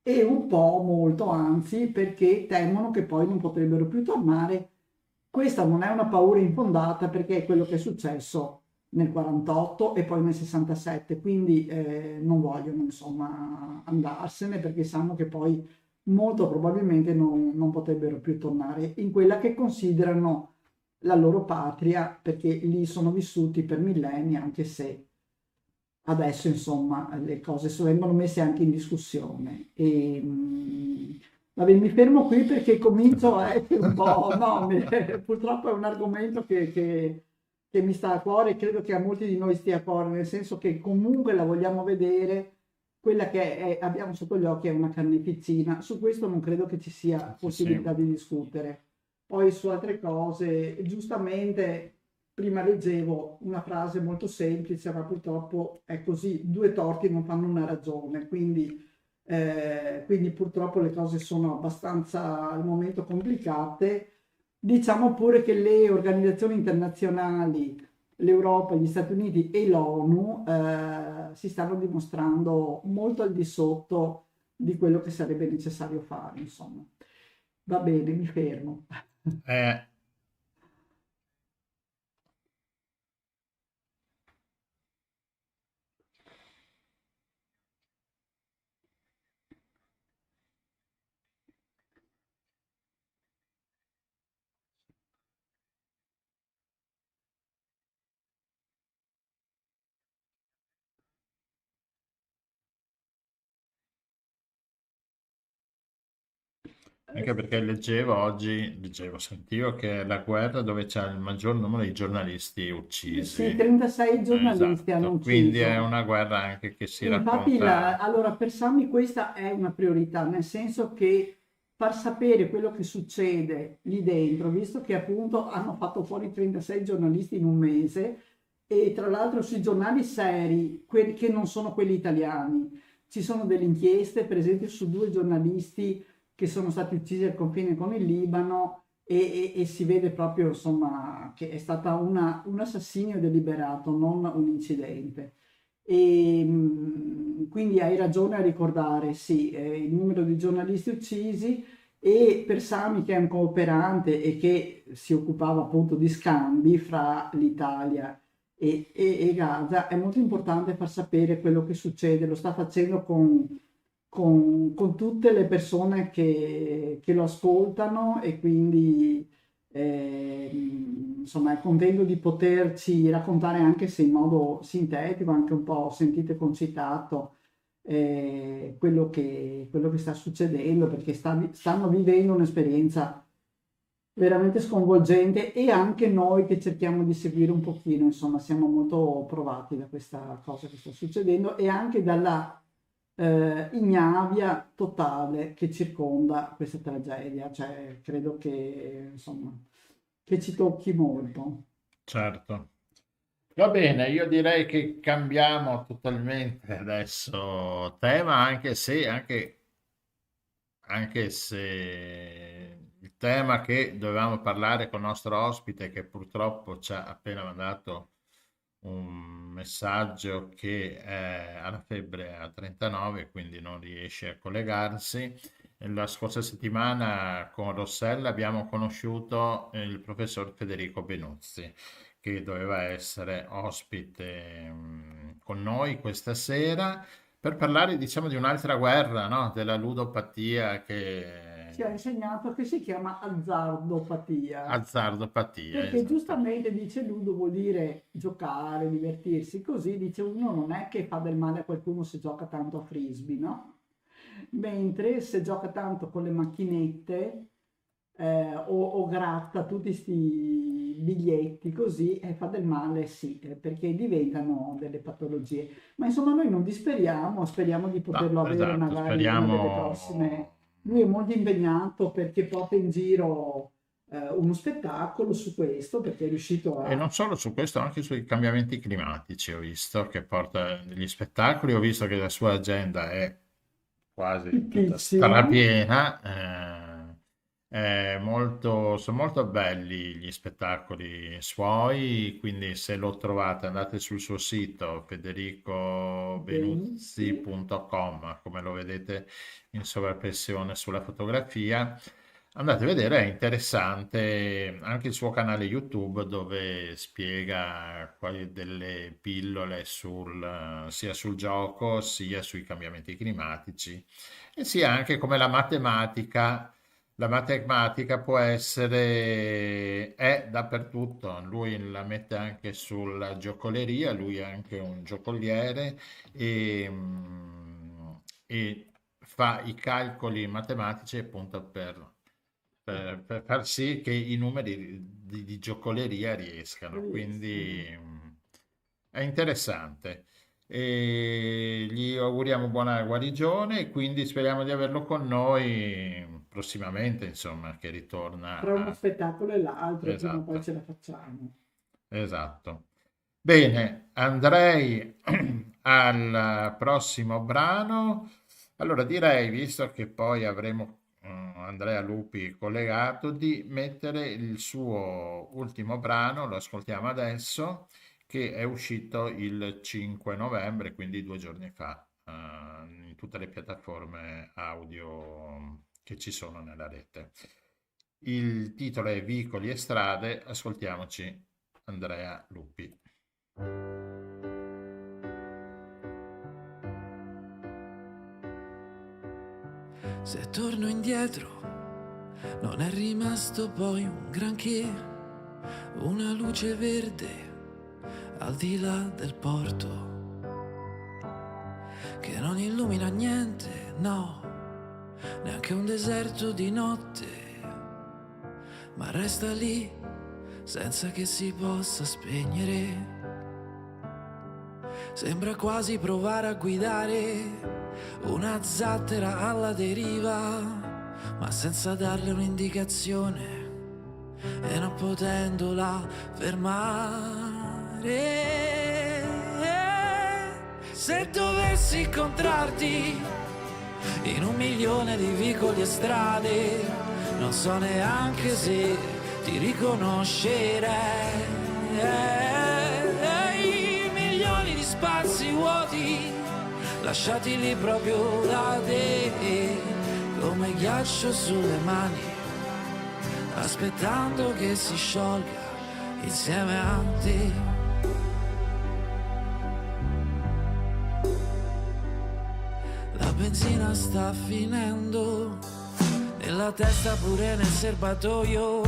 e un po' molto anzi perché temono che poi non potrebbero più tornare. Questa non è una paura infondata perché è quello che è successo nel 48 e poi nel 67, quindi non vogliono insomma andarsene perché sanno che poi molto probabilmente non potrebbero più tornare in quella che considerano la loro patria, perché lì sono vissuti per millenni, anche se adesso insomma le cose vengono messe anche in discussione. Vabbè, mi fermo qui perché comincio a essere un po', no, purtroppo è un argomento che mi sta a cuore e credo che a molti di noi stia a cuore, nel senso che comunque la vogliamo vedere, quella che abbiamo sotto gli occhi è una carneficina. Su questo non credo che ci sia possibilità di discutere. Poi su altre cose, giustamente, prima leggevo una frase molto semplice, ma purtroppo è così, 2 torti non fanno una ragione, quindi purtroppo le cose sono abbastanza al momento complicate. Diciamo pure che le organizzazioni internazionali, l'Europa, gli Stati Uniti e l'ONU si stanno dimostrando molto al di sotto di quello che sarebbe necessario fare, insomma. Va bene, mi fermo. Anche perché sentivo che è la guerra dove c'è il maggior numero di giornalisti Sì, uccisi. 36 giornalisti hanno Esatto, quindi è ucciso. una guerra anche che si Infatti, racconta. allora per Sami questa è una priorità, nel senso che far sapere quello che succede lì dentro, visto che appunto hanno fatto fuori 36 giornalisti in un mese e tra l'altro sui giornali seri, quelli che non sono quelli italiani, ci sono delle inchieste, per esempio su 2 giornalisti che sono stati uccisi al confine con il Libano e si vede proprio insomma che è stata un assassinio deliberato, non un incidente. Quindi hai ragione a ricordare, sì, il numero di giornalisti uccisi e per Sami che è un cooperante e che si occupava appunto di scambi fra l'Italia e Gaza, è molto importante far sapere quello che succede, lo sta facendo con tutte le persone che lo ascoltano e quindi insomma è contento di poterci raccontare anche se in modo sintetico, anche un po' sentito e concitato quello che sta succedendo perché stanno vivendo un'esperienza veramente sconvolgente e anche noi che cerchiamo di seguire un pochino, insomma siamo molto provati da questa cosa che sta succedendo e anche dalla ignavia totale che circonda questa tragedia, cioè credo che insomma che ci tocchi molto. Certo. Va bene, io direi che cambiamo totalmente adesso tema, anche se il tema che dovevamo parlare con il nostro ospite, che purtroppo ci ha appena mandato un messaggio che ha la febbre a 39, quindi non riesce a collegarsi. La scorsa settimana con Rossella abbiamo conosciuto il professor Federico Benuzzi, che doveva essere ospite con noi questa sera per parlare, diciamo, di un'altra guerra, no? Della ludopatia Ci ha insegnato che si chiama azzardopatia. azzardopatia, Perché esatto. giustamente dice ludo vuol dire giocare, divertirsi, così dice uno non è che fa del male a qualcuno se gioca tanto a frisbee, no? Mentre se gioca tanto con le macchinette o gratta tutti questi biglietti così fa del male, sì, perché diventano delle patologie. Ma insomma noi non disperiamo, speriamo di poterlo No, avere esatto, magari in una delle speriamo. prossime. Lui è molto impegnato perché porta in giro uno spettacolo su questo, perché è riuscito E a... non solo su questo, anche sui cambiamenti climatici ho visto che porta degli spettacoli, ho visto che la sua agenda è quasi tutta Fittissima. strapiena, sono molto belli gli spettacoli suoi, quindi se lo trovate andate sul suo sito Benuzzi. federicobenuzzi.com, come lo vedete in sovrappressione sulla fotografia. Andate a vedere, è interessante anche il suo canale YouTube dove spiega delle pillole sia sul gioco sia sui cambiamenti climatici e sia anche come la matematica può è dappertutto. Lui la mette anche sulla giocoleria, lui è anche un giocoliere e fa i calcoli matematici appunto per far sì che i numeri di giocoleria riescano. Quindi è interessante. E gli auguriamo buona guarigione e quindi speriamo di averlo con noi prossimamente, insomma, che ritorna Tra uno spettacolo e l'altro, prima o poi Esatto, ce la facciamo. esatto. Bene, andrei al prossimo brano. Allora direi, visto che poi avremo Andrea Lupi collegato, di mettere il suo ultimo brano, lo ascoltiamo adesso, che è uscito il 5 novembre, quindi 2 giorni fa, in tutte le piattaforme audio che ci sono nella rete. Il titolo è Vicoli e strade, ascoltiamoci Andrea Lupi. Se torno indietro non è rimasto poi un granché, una luce verde al di là del porto che non illumina niente, no, neanche un deserto di notte, ma resta lì senza che si possa spegnere. Sembra quasi provare a guidare una zattera alla deriva, ma senza darle un'indicazione e non potendola fermare. Se dovessi incontrarti in 1.000.000 di vicoli e strade, non so neanche se ti riconoscerei. Milioni di spazi vuoti lasciati lì proprio da te, come ghiaccio sulle mani, aspettando che si sciolga insieme a te. La benzina sta finendo, nella testa pure nel serbatoio,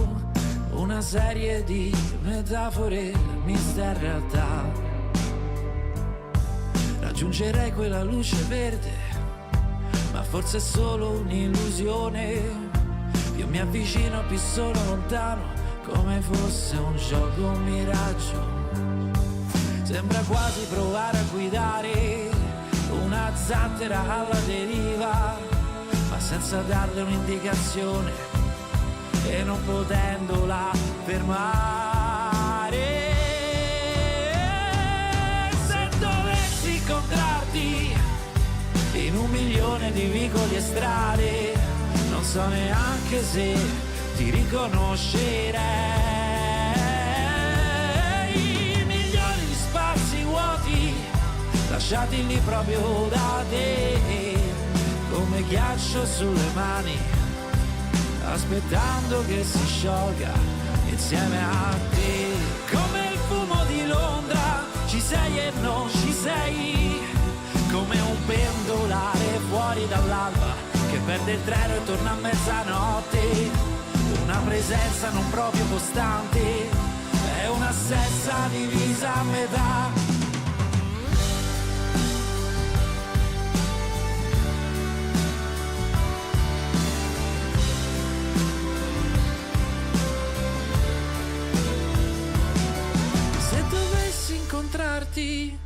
una serie di metafore miste a realtà. Raggiungerei quella luce verde, ma forse è solo un'illusione. Più mi avvicino più sono lontano, come fosse un gioco, un miraggio. Sembra quasi provare a guidare una zattera alla deriva, ma senza darle un'indicazione e non potendola fermare. Se dovessi incontrarti in 1.000.000 di vicoli e strade, non so neanche se ti riconoscerei. Milioni di spazi lasciati lì proprio da te, come ghiaccio sulle mani, aspettando che si sciolga insieme a te. Come il fumo di Londra, ci sei e non ci sei, come un pendolare fuori dall'alba che perde il treno e torna a mezzanotte. Una presenza non proprio costante, è un'assenza divisa a metà. Se dovessi incontrarti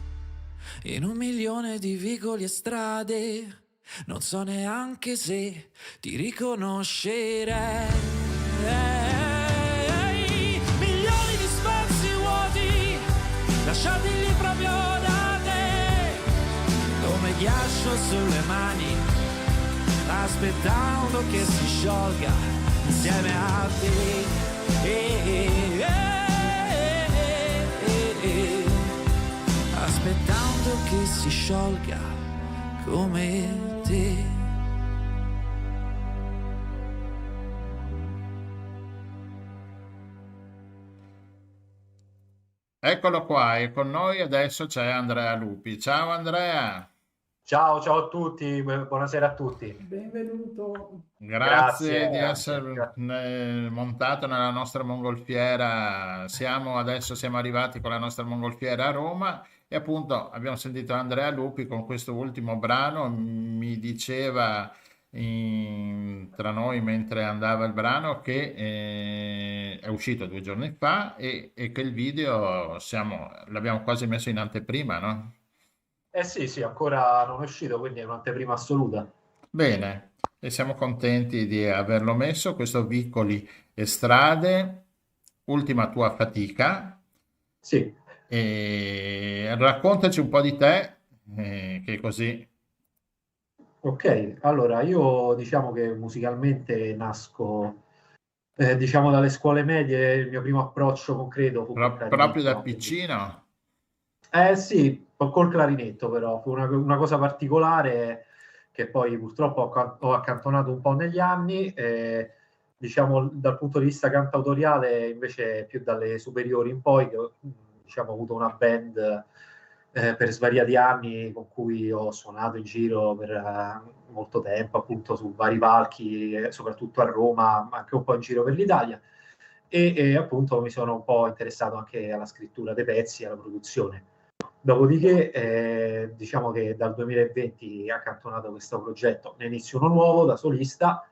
in 1.000.000 di vicoli e strade, non so neanche se ti riconoscerei. Milioni di spazi vuoti, lasciati lì proprio da te, come ghiaccio sulle mani, aspettando che si sciolga insieme a te. Aspettando che si sciolga come te. Eccolo qua, e con noi adesso c'è Andrea Lupi. Ciao Andrea. Ciao a tutti, buonasera a tutti. Benvenuto. Grazie di Grazie. essere montato nella nostra mongolfiera. Adesso siamo arrivati con la nostra mongolfiera a Roma e appunto abbiamo sentito Andrea Lupi con questo ultimo brano. Mi diceva tra noi mentre andava il brano che è uscito 2 giorni fa e che il video l'abbiamo quasi messo in anteprima, no? Sì, ancora non è uscito, quindi è un'anteprima assoluta. Bene, e siamo contenti di averlo messo, questo Vicoli e Strade, ultima tua fatica. Sì. E raccontaci un po' di te, che così. Ok, allora io diciamo che musicalmente nasco diciamo dalle scuole medie, il mio primo approccio concreto fu col Proprio da clarinetto. piccino? Sì, col clarinetto però, fu una cosa particolare che poi purtroppo ho accantonato un po' negli anni, diciamo dal punto di vista cantautoriale invece più dalle superiori in poi, che diciamo ho avuto una band per svariati anni con cui ho suonato in giro per molto tempo, appunto su vari palchi, soprattutto a Roma, ma anche un po' in giro per l'Italia. E appunto mi sono un po' interessato anche alla scrittura dei pezzi, alla produzione. Dopodiché diciamo che dal 2020 accantonato questo progetto, ne inizio uno nuovo da solista,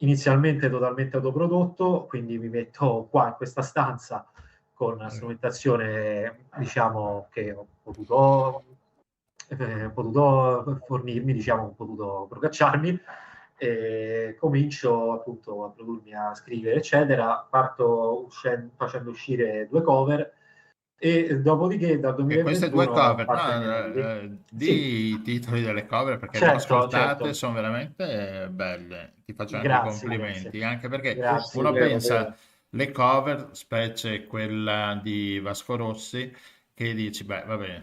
inizialmente totalmente autoprodotto, quindi mi metto qua in questa stanza con una strumentazione diciamo che ho potuto fornirmi, diciamo, ho potuto procacciarmi, e comincio appunto a produrmi, a scrivere eccetera, parto facendo uscire 2 cover e dopodiché dal E queste 2 2021 cover, partono gli inediti. di Sì, i titoli delle cover perché le ho certo. ascoltate, sono veramente belle. Ti faccio anche i Grazie. complimenti, anche perché Grazie. uno Vero. pensa le cover, specie quella di Vasco Rossi, che dici, beh, va bene,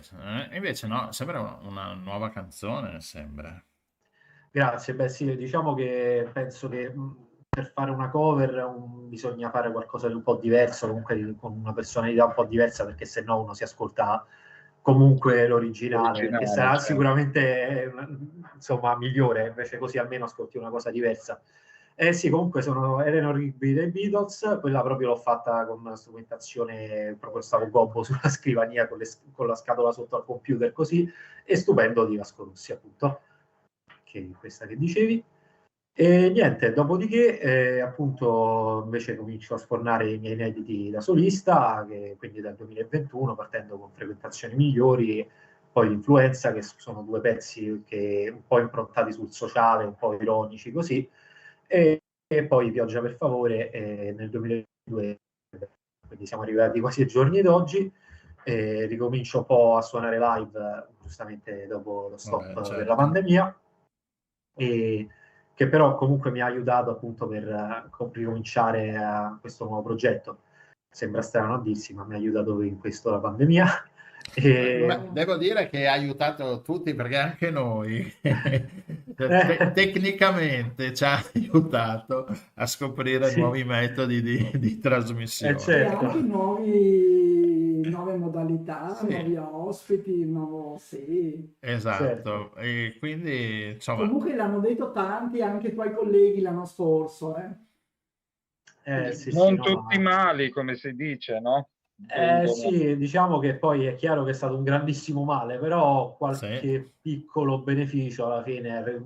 invece no, sembra una nuova canzone, sembra. Grazie, beh sì, diciamo che penso che per fare una cover bisogna fare qualcosa di un po' diverso, comunque con una personalità un po' diversa, perché se no uno si ascolta comunque l'originale, che sarà certo. sicuramente insomma migliore, invece così almeno ascolti una cosa diversa. Sì, comunque sono Eleanor Rigby dei Beatles, quella proprio l'ho fatta con una strumentazione, proprio stavo gobbo sulla scrivania con la scatola sotto al computer così, e Stupendo di Vasco Rossi appunto, che è questa che dicevi. E niente, dopodiché appunto invece comincio a sfornare i miei inediti da solista, che quindi dal 2021 partendo con Frequentazioni Migliori, poi Influenza, che sono 2 pezzi che un po' improntati sul sociale, un po' ironici così, e poi Pioggia per favore nel 2022, quindi siamo arrivati quasi ai giorni d'oggi. Ricomincio un po' a suonare live giustamente dopo lo stop per certo. la pandemia, e che però comunque mi ha aiutato appunto per ricominciare questo nuovo progetto. Sembra strano a dirsi, ma mi ha aiutato in questo la pandemia. Devo dire che ha aiutato tutti, perché anche noi tecnicamente ci ha aiutato a scoprire Sì, nuovi metodi di trasmissione. E certo. anche nuove modalità, Sì, nuovi ospiti, sì. esatto. Certo. E quindi, insomma, Comunque l'hanno detto tanti, anche i tuoi colleghi l'anno scorso, Sì, Non no, tutti mali, come si dice, no? sì, diciamo che poi è chiaro che è stato un grandissimo male, però sì, qualche piccolo beneficio alla fine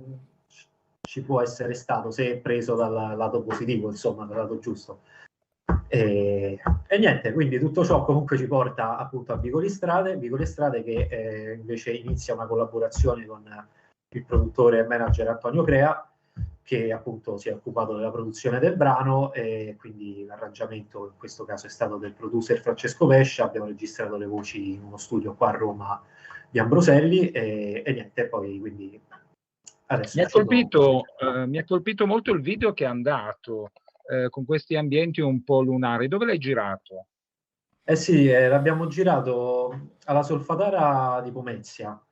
ci può essere stato, se preso dal lato positivo, insomma, dal lato giusto. E niente, quindi tutto ciò comunque ci porta appunto a Vicoli Strade che invece inizia una collaborazione con il produttore e manager Antonio Crea, che appunto si è occupato della produzione del brano, e quindi l'arrangiamento in questo caso è stato del producer Francesco Pescia. Abbiamo registrato le voci in uno studio qua a Roma di Ambroselli, e niente, poi quindi adesso Mi ha colpito molto il video che è andato con questi ambienti un po' lunari. Dove l'hai girato? Eh sì, l'abbiamo girato alla Solfatara di Pomezia,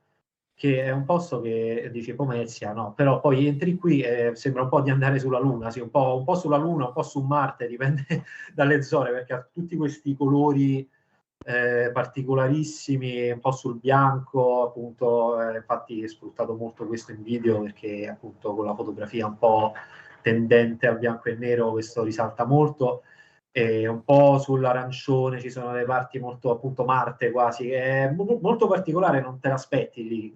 che è un posto che dici Pomezia, no? Però poi entri qui e sembra un po' di andare sulla Luna, sì, un po' sulla Luna, un po' su Marte, dipende dalle zone, perché ha tutti questi colori particolarissimi, un po' sul bianco, appunto, infatti ho sfruttato molto questo in video, perché appunto con la fotografia un po' tendente al bianco e nero questo risalta molto. E un po' sull'arancione ci sono le parti molto appunto Marte, quasi, è molto particolare, non te l'aspetti lì,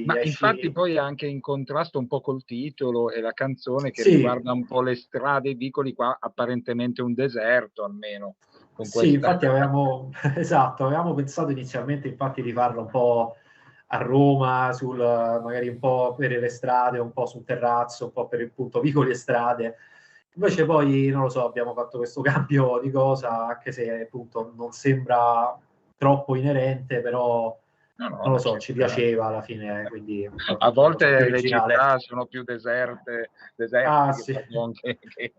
Ma infatti esci. poi anche in contrasto un po' col titolo e la canzone che Sì, riguarda un po' le strade, i vicoli, qua apparentemente un deserto almeno. Con sì, questa... infatti avevamo esatto, avevamo pensato inizialmente infatti di farlo un po' a Roma, magari un po' per le strade, un po' sul terrazzo, un po' per il punto vicoli e strade. Invece poi, non lo so, abbiamo fatto questo cambio di cosa, anche se appunto non sembra troppo inerente, però No, non lo ma so, ci piaceva alla fine, quindi a volte più le originale. città sono più desertiche, Sì. che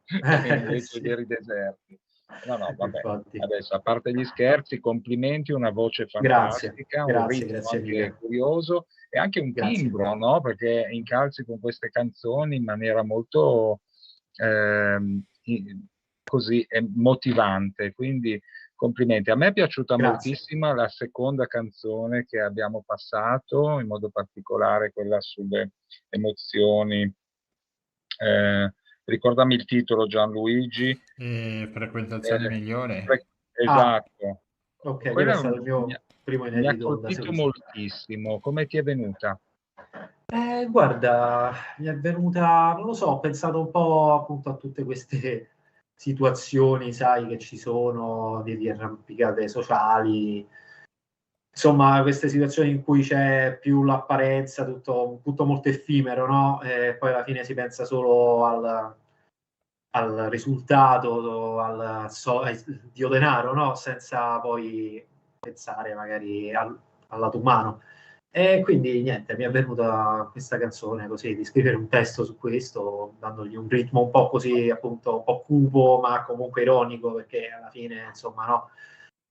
invece Sì. veri deserti. No, vabbè. Infatti. Adesso, a parte gli scherzi, complimenti, una voce Grazie, fantastica, un grazie ritmo anche mille. curioso e anche un Grazie. timbro, no? Perché incalzi con queste canzoni in maniera molto così motivante, quindi complimenti. A me è piaciuta Grazie. moltissimo la seconda canzone che abbiamo passato, in modo particolare quella sulle emozioni. Ricordami il titolo, Gianluigi. frequentazione migliore. Esatto. Ok, quello è Quella stato il mio primo mi ha inedito da colpito solista. moltissimo. Come ti è venuta? Guarda, mi è venuta, non lo so, ho pensato un po' appunto a tutte queste situazioni, sai, che ci sono di arrampicate sociali, insomma, queste situazioni in cui c'è più l'apparenza, tutto molto effimero, no? E poi alla fine si pensa solo al risultato, al dio denaro, no? Senza poi pensare magari al lato umano. E quindi niente, mi è venuta questa canzone così, di scrivere un testo su questo, dandogli un ritmo un po' così, appunto, un po' cupo, ma comunque ironico, perché alla fine, insomma, no,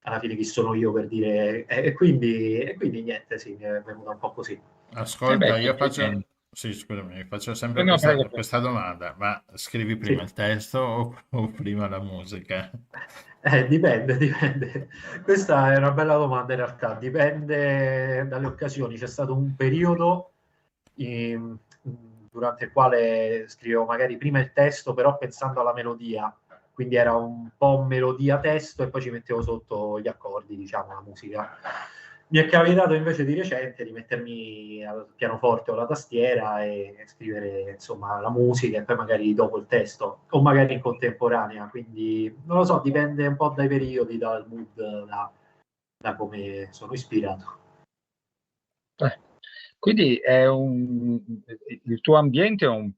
alla fine chi sono io per dire... E quindi niente, sì, mi è venuta un po' così. Ascolta, io faccio, Complimenti. sì, scusami, faccio sempre No, prego. questa domanda, ma scrivi prima Sì. il testo o prima la musica? Dipende. Questa è una bella domanda in realtà, dipende dalle occasioni. C'è stato un periodo durante il quale scrivevo magari prima il testo, però pensando alla melodia, quindi era un po' melodia testo e poi ci mettevo sotto gli accordi, diciamo, la musica. Mi è capitato invece di recente di mettermi al pianoforte o alla tastiera e scrivere insomma la musica e poi magari dopo il testo o magari in contemporanea, quindi non lo so, dipende un po' dai periodi, dal mood, da come sono ispirato. Quindi il tuo ambiente è un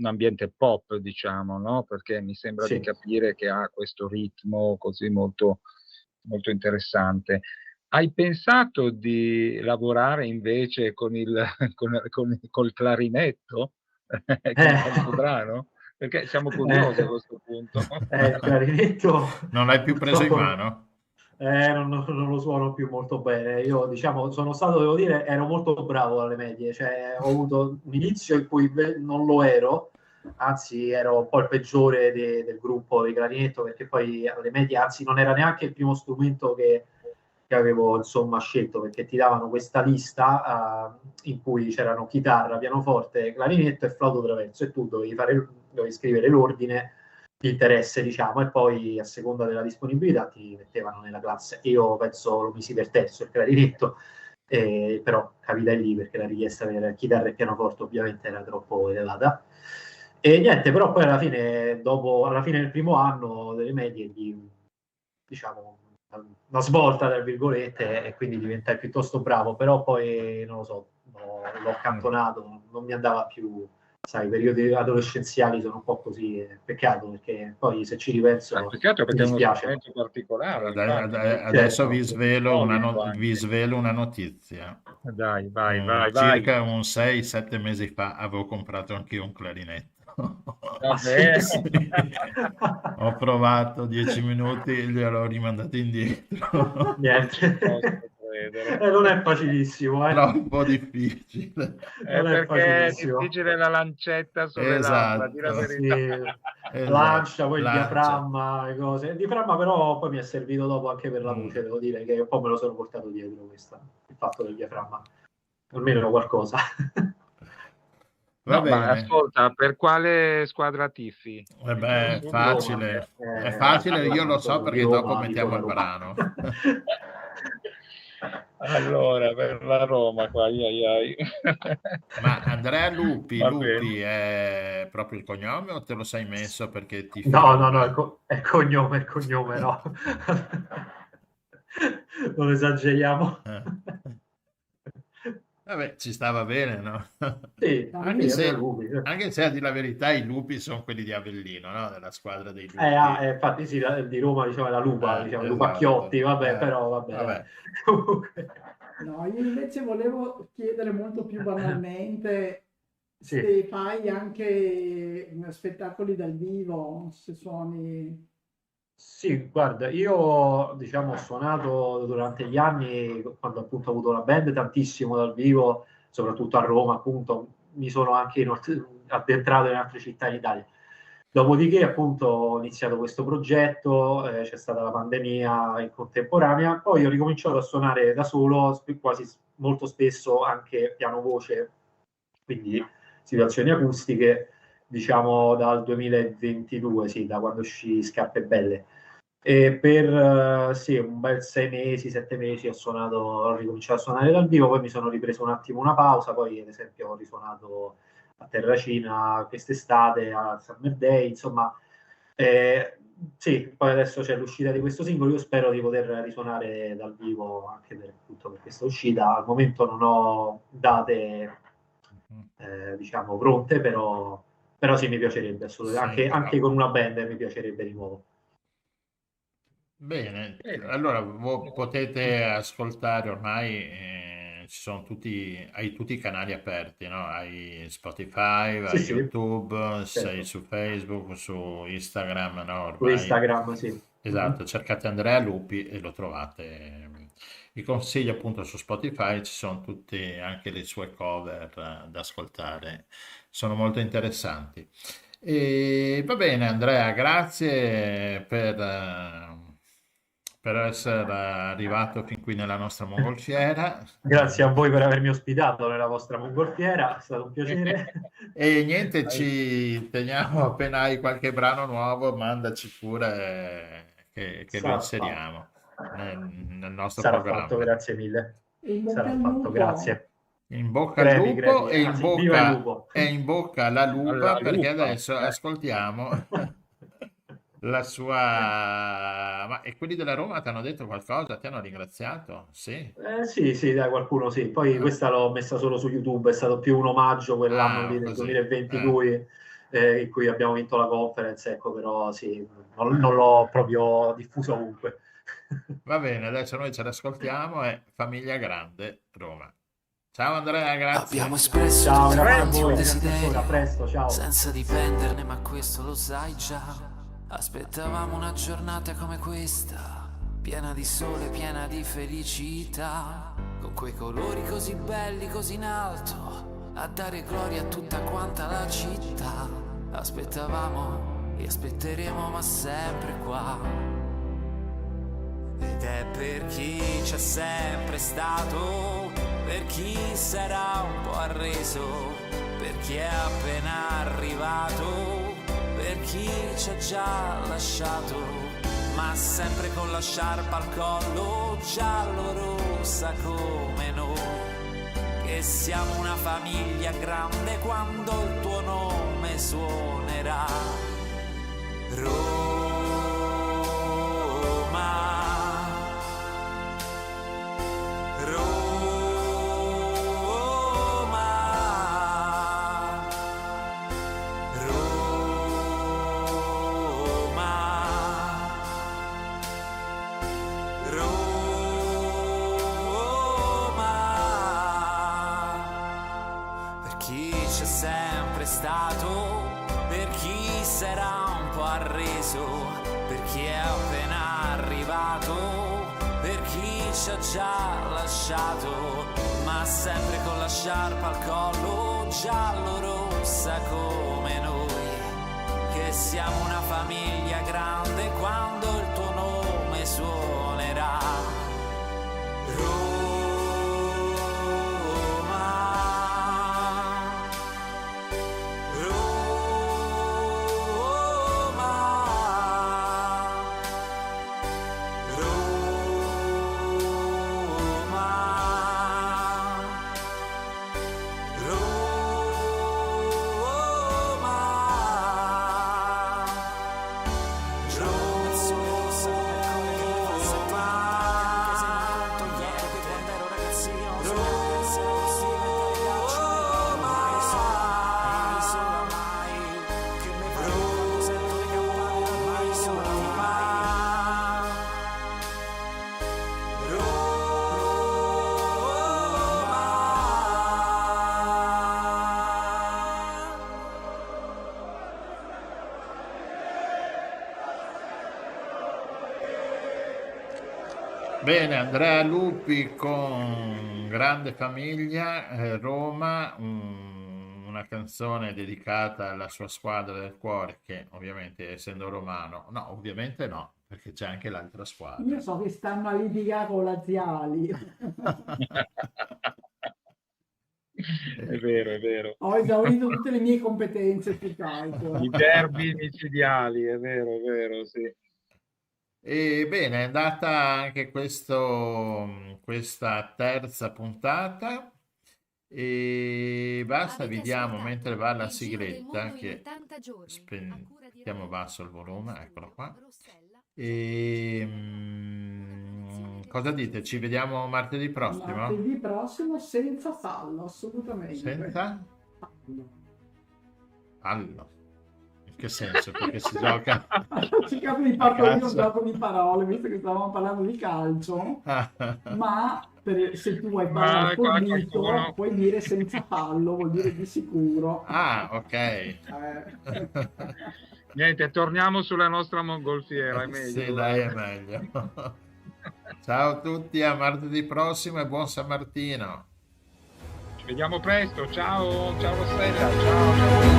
ambiente pop, diciamo, no? Perché mi sembra Sì. di capire che ha questo ritmo così molto, molto interessante. Hai pensato di lavorare invece col clarinetto con questo brano? Perché siamo curiosi a questo punto. Il clarinetto Non l'hai più preso in purtroppo mano? Non lo suono più molto bene. Io, diciamo, sono stato, devo dire, ero molto bravo alle medie, cioè ho avuto un inizio in cui non lo ero, anzi ero un po' il peggiore del gruppo di clarinetto, perché poi alle medie, anzi non era neanche il primo strumento che avevo insomma scelto, perché ti davano questa lista in cui c'erano chitarra, pianoforte, clarinetto e flauto traverso, e tu dovevi scrivere l'ordine di interesse, diciamo, e poi a seconda della disponibilità ti mettevano nella classe. Io penso lo misi per terzo il clarinetto, però capitai lì perché la richiesta per chitarra e pianoforte ovviamente era troppo elevata. E niente, però poi alla fine del primo anno delle medie, diciamo, una svolta tra virgolette, e quindi diventai piuttosto bravo, però poi non lo so, l'ho accantonato, non mi andava più. Sai, i periodi adolescenziali sono un po' così, peccato, perché poi se ci ripenso peccato perché mi è uno dispiace. strumento particolare. Adesso Certo. vi svelo una notizia. Dai, vai. Circa un 6-7 mesi fa avevo comprato anch'io un clarinetto. Sì. Ho provato 10 minuti e gliel'ho rimandato indietro. Niente. Non è facilissimo, Troppo difficile. Perché è difficile la lancetta sulle labbra, di la verità. Lancia, poi il diaframma, le cose. Il diaframma però poi mi è servito dopo anche per la voce, devo dire che un po' me lo sono portato dietro il fatto del diaframma. Almeno qualcosa. Va bene. Ma ascolta, per quale squadra tifi? È facile, io lo so perché dopo mettiamo il brano. Allora, per la Roma qua, Ma Andrea Lupi è proprio il cognome o te lo sei messo perché ti No, è cognome, no. Non esageriamo. Vabbè, ci stava bene, no? Sì, anche se a dire la verità i Lupi sono quelli di Avellino, no? Della squadra dei Lupi. Infatti sì, di Roma diciamo la Lupa, diciamo esatto. Lupacchiotti, però vabbè. No, io invece volevo chiedere molto più banalmente se fai anche spettacoli dal vivo, se suoni... Sì, guarda, io diciamo ho suonato durante gli anni, quando appunto ho avuto la band, tantissimo dal vivo, soprattutto a Roma, appunto, mi sono anche addentrato in altre città in Italia. Dopodiché appunto ho iniziato questo progetto, c'è stata la pandemia in contemporanea, poi ho ricominciato a suonare da solo, quasi molto spesso anche piano voce, quindi situazioni acustiche, diciamo dal 2022, sì, da quando uscì Scarpe Belle. E per un bel 6 mesi, 7 mesi ho ricominciato a suonare dal vivo, poi mi sono ripreso un attimo una pausa, poi ad esempio ho risuonato a Terracina quest'estate, a Summer Day, insomma, sì, poi adesso c'è l'uscita di questo singolo, io spero di poter risuonare dal vivo anche per questa uscita. Al momento non ho date diciamo pronte, però sì, mi piacerebbe assolutamente, anche con una band mi piacerebbe di nuovo. Bene, allora voi potete ascoltare ormai, hai tutti i canali aperti, no? Hai Spotify, hai YouTube, sei su Facebook, su Instagram, no? Ormai... Su Instagram, sì. Esatto, cercate Andrea Lupi e lo trovate. Vi consiglio appunto su Spotify, ci sono tutte anche le sue cover da ascoltare, sono molto interessanti. E va bene Andrea, grazie per essere arrivato fin qui nella nostra mongolfiera. Grazie a voi per avermi ospitato nella vostra mongolfiera, è stato un piacere. E niente, ci teniamo, appena hai qualche brano nuovo, mandaci pure che lo inseriamo nel nostro programma. Fatto, grazie mille. Sarà fatto, grazie. In bocca al lupo e in bocca alla lupa, perché adesso ascoltiamo la sua... Ma e quelli della Roma ti hanno detto qualcosa? Ti hanno ringraziato? Sì. Sì, dai, qualcuno sì. Poi questa l'ho messa solo su YouTube, è stato più un omaggio quell'anno lì del 2022 in cui abbiamo vinto la conference, ecco, però sì, non l'ho proprio diffuso ovunque. Va bene, adesso noi ce l'ascoltiamo, è Famiglia Grande Roma. Ciao Andrea, grazie. Abbiamo espresso un desiderio, presto, ciao. Senza dipenderne, ma questo lo sai già. Aspettavamo una giornata come questa, piena di sole, piena di felicità, con quei colori così belli, così in alto, a dare gloria a tutta quanta la città. Aspettavamo e aspetteremo, ma sempre qua. Ed è per chi c'è sempre stato, per chi sarà un po' arreso, per chi è appena arrivato, per chi ci ha già lasciato, ma sempre con la sciarpa al collo, giallo-rossa come noi, che siamo una famiglia grande quando il tuo nome suonerà. Roma, per chi sarà un po' arreso, per chi è appena arrivato, per chi ci ha già lasciato, ma sempre con la sciarpa al collo, giallo-rossa come noi, che siamo una famiglia grande quando il tuo nome suonerà. Bene, Andrea Lupi con Grande Famiglia, Roma, una canzone dedicata alla sua squadra del cuore, che ovviamente essendo romano, no, ovviamente no, perché c'è anche l'altra squadra. Io so che stanno a litigare con laziali. È vero, è vero. Ho esaurito tutte le mie competenze sul calcio. I derby micidiali, è vero, sì. E bene, è andata anche questa terza puntata e basta, Avete vediamo ascoltato mentre va la Il Giro del sigletta Mondo in che 80 giorni, a cura di mettiamo Radio basso il Nostra, volume, in eccolo studio, qua. Rossella, E cosa dite? Ci vediamo martedì prossimo? Martedì prossimo senza fallo, assolutamente. Senza? Fallo. Fallo. In che senso? Perché si gioca Ho cercato di a fare un calcio? gioco di parole, visto che stavamo parlando di calcio, ma se tu vuoi parlare fornito, qualcuno... puoi dire senza fallo, vuol dire di sicuro. Ah, ok. Niente, torniamo sulla nostra mongolfiera, è meglio. Sì, dai, è meglio. Ciao a tutti, a martedì prossimo e buon San Martino. Ci vediamo presto, ciao Rossella, ciao.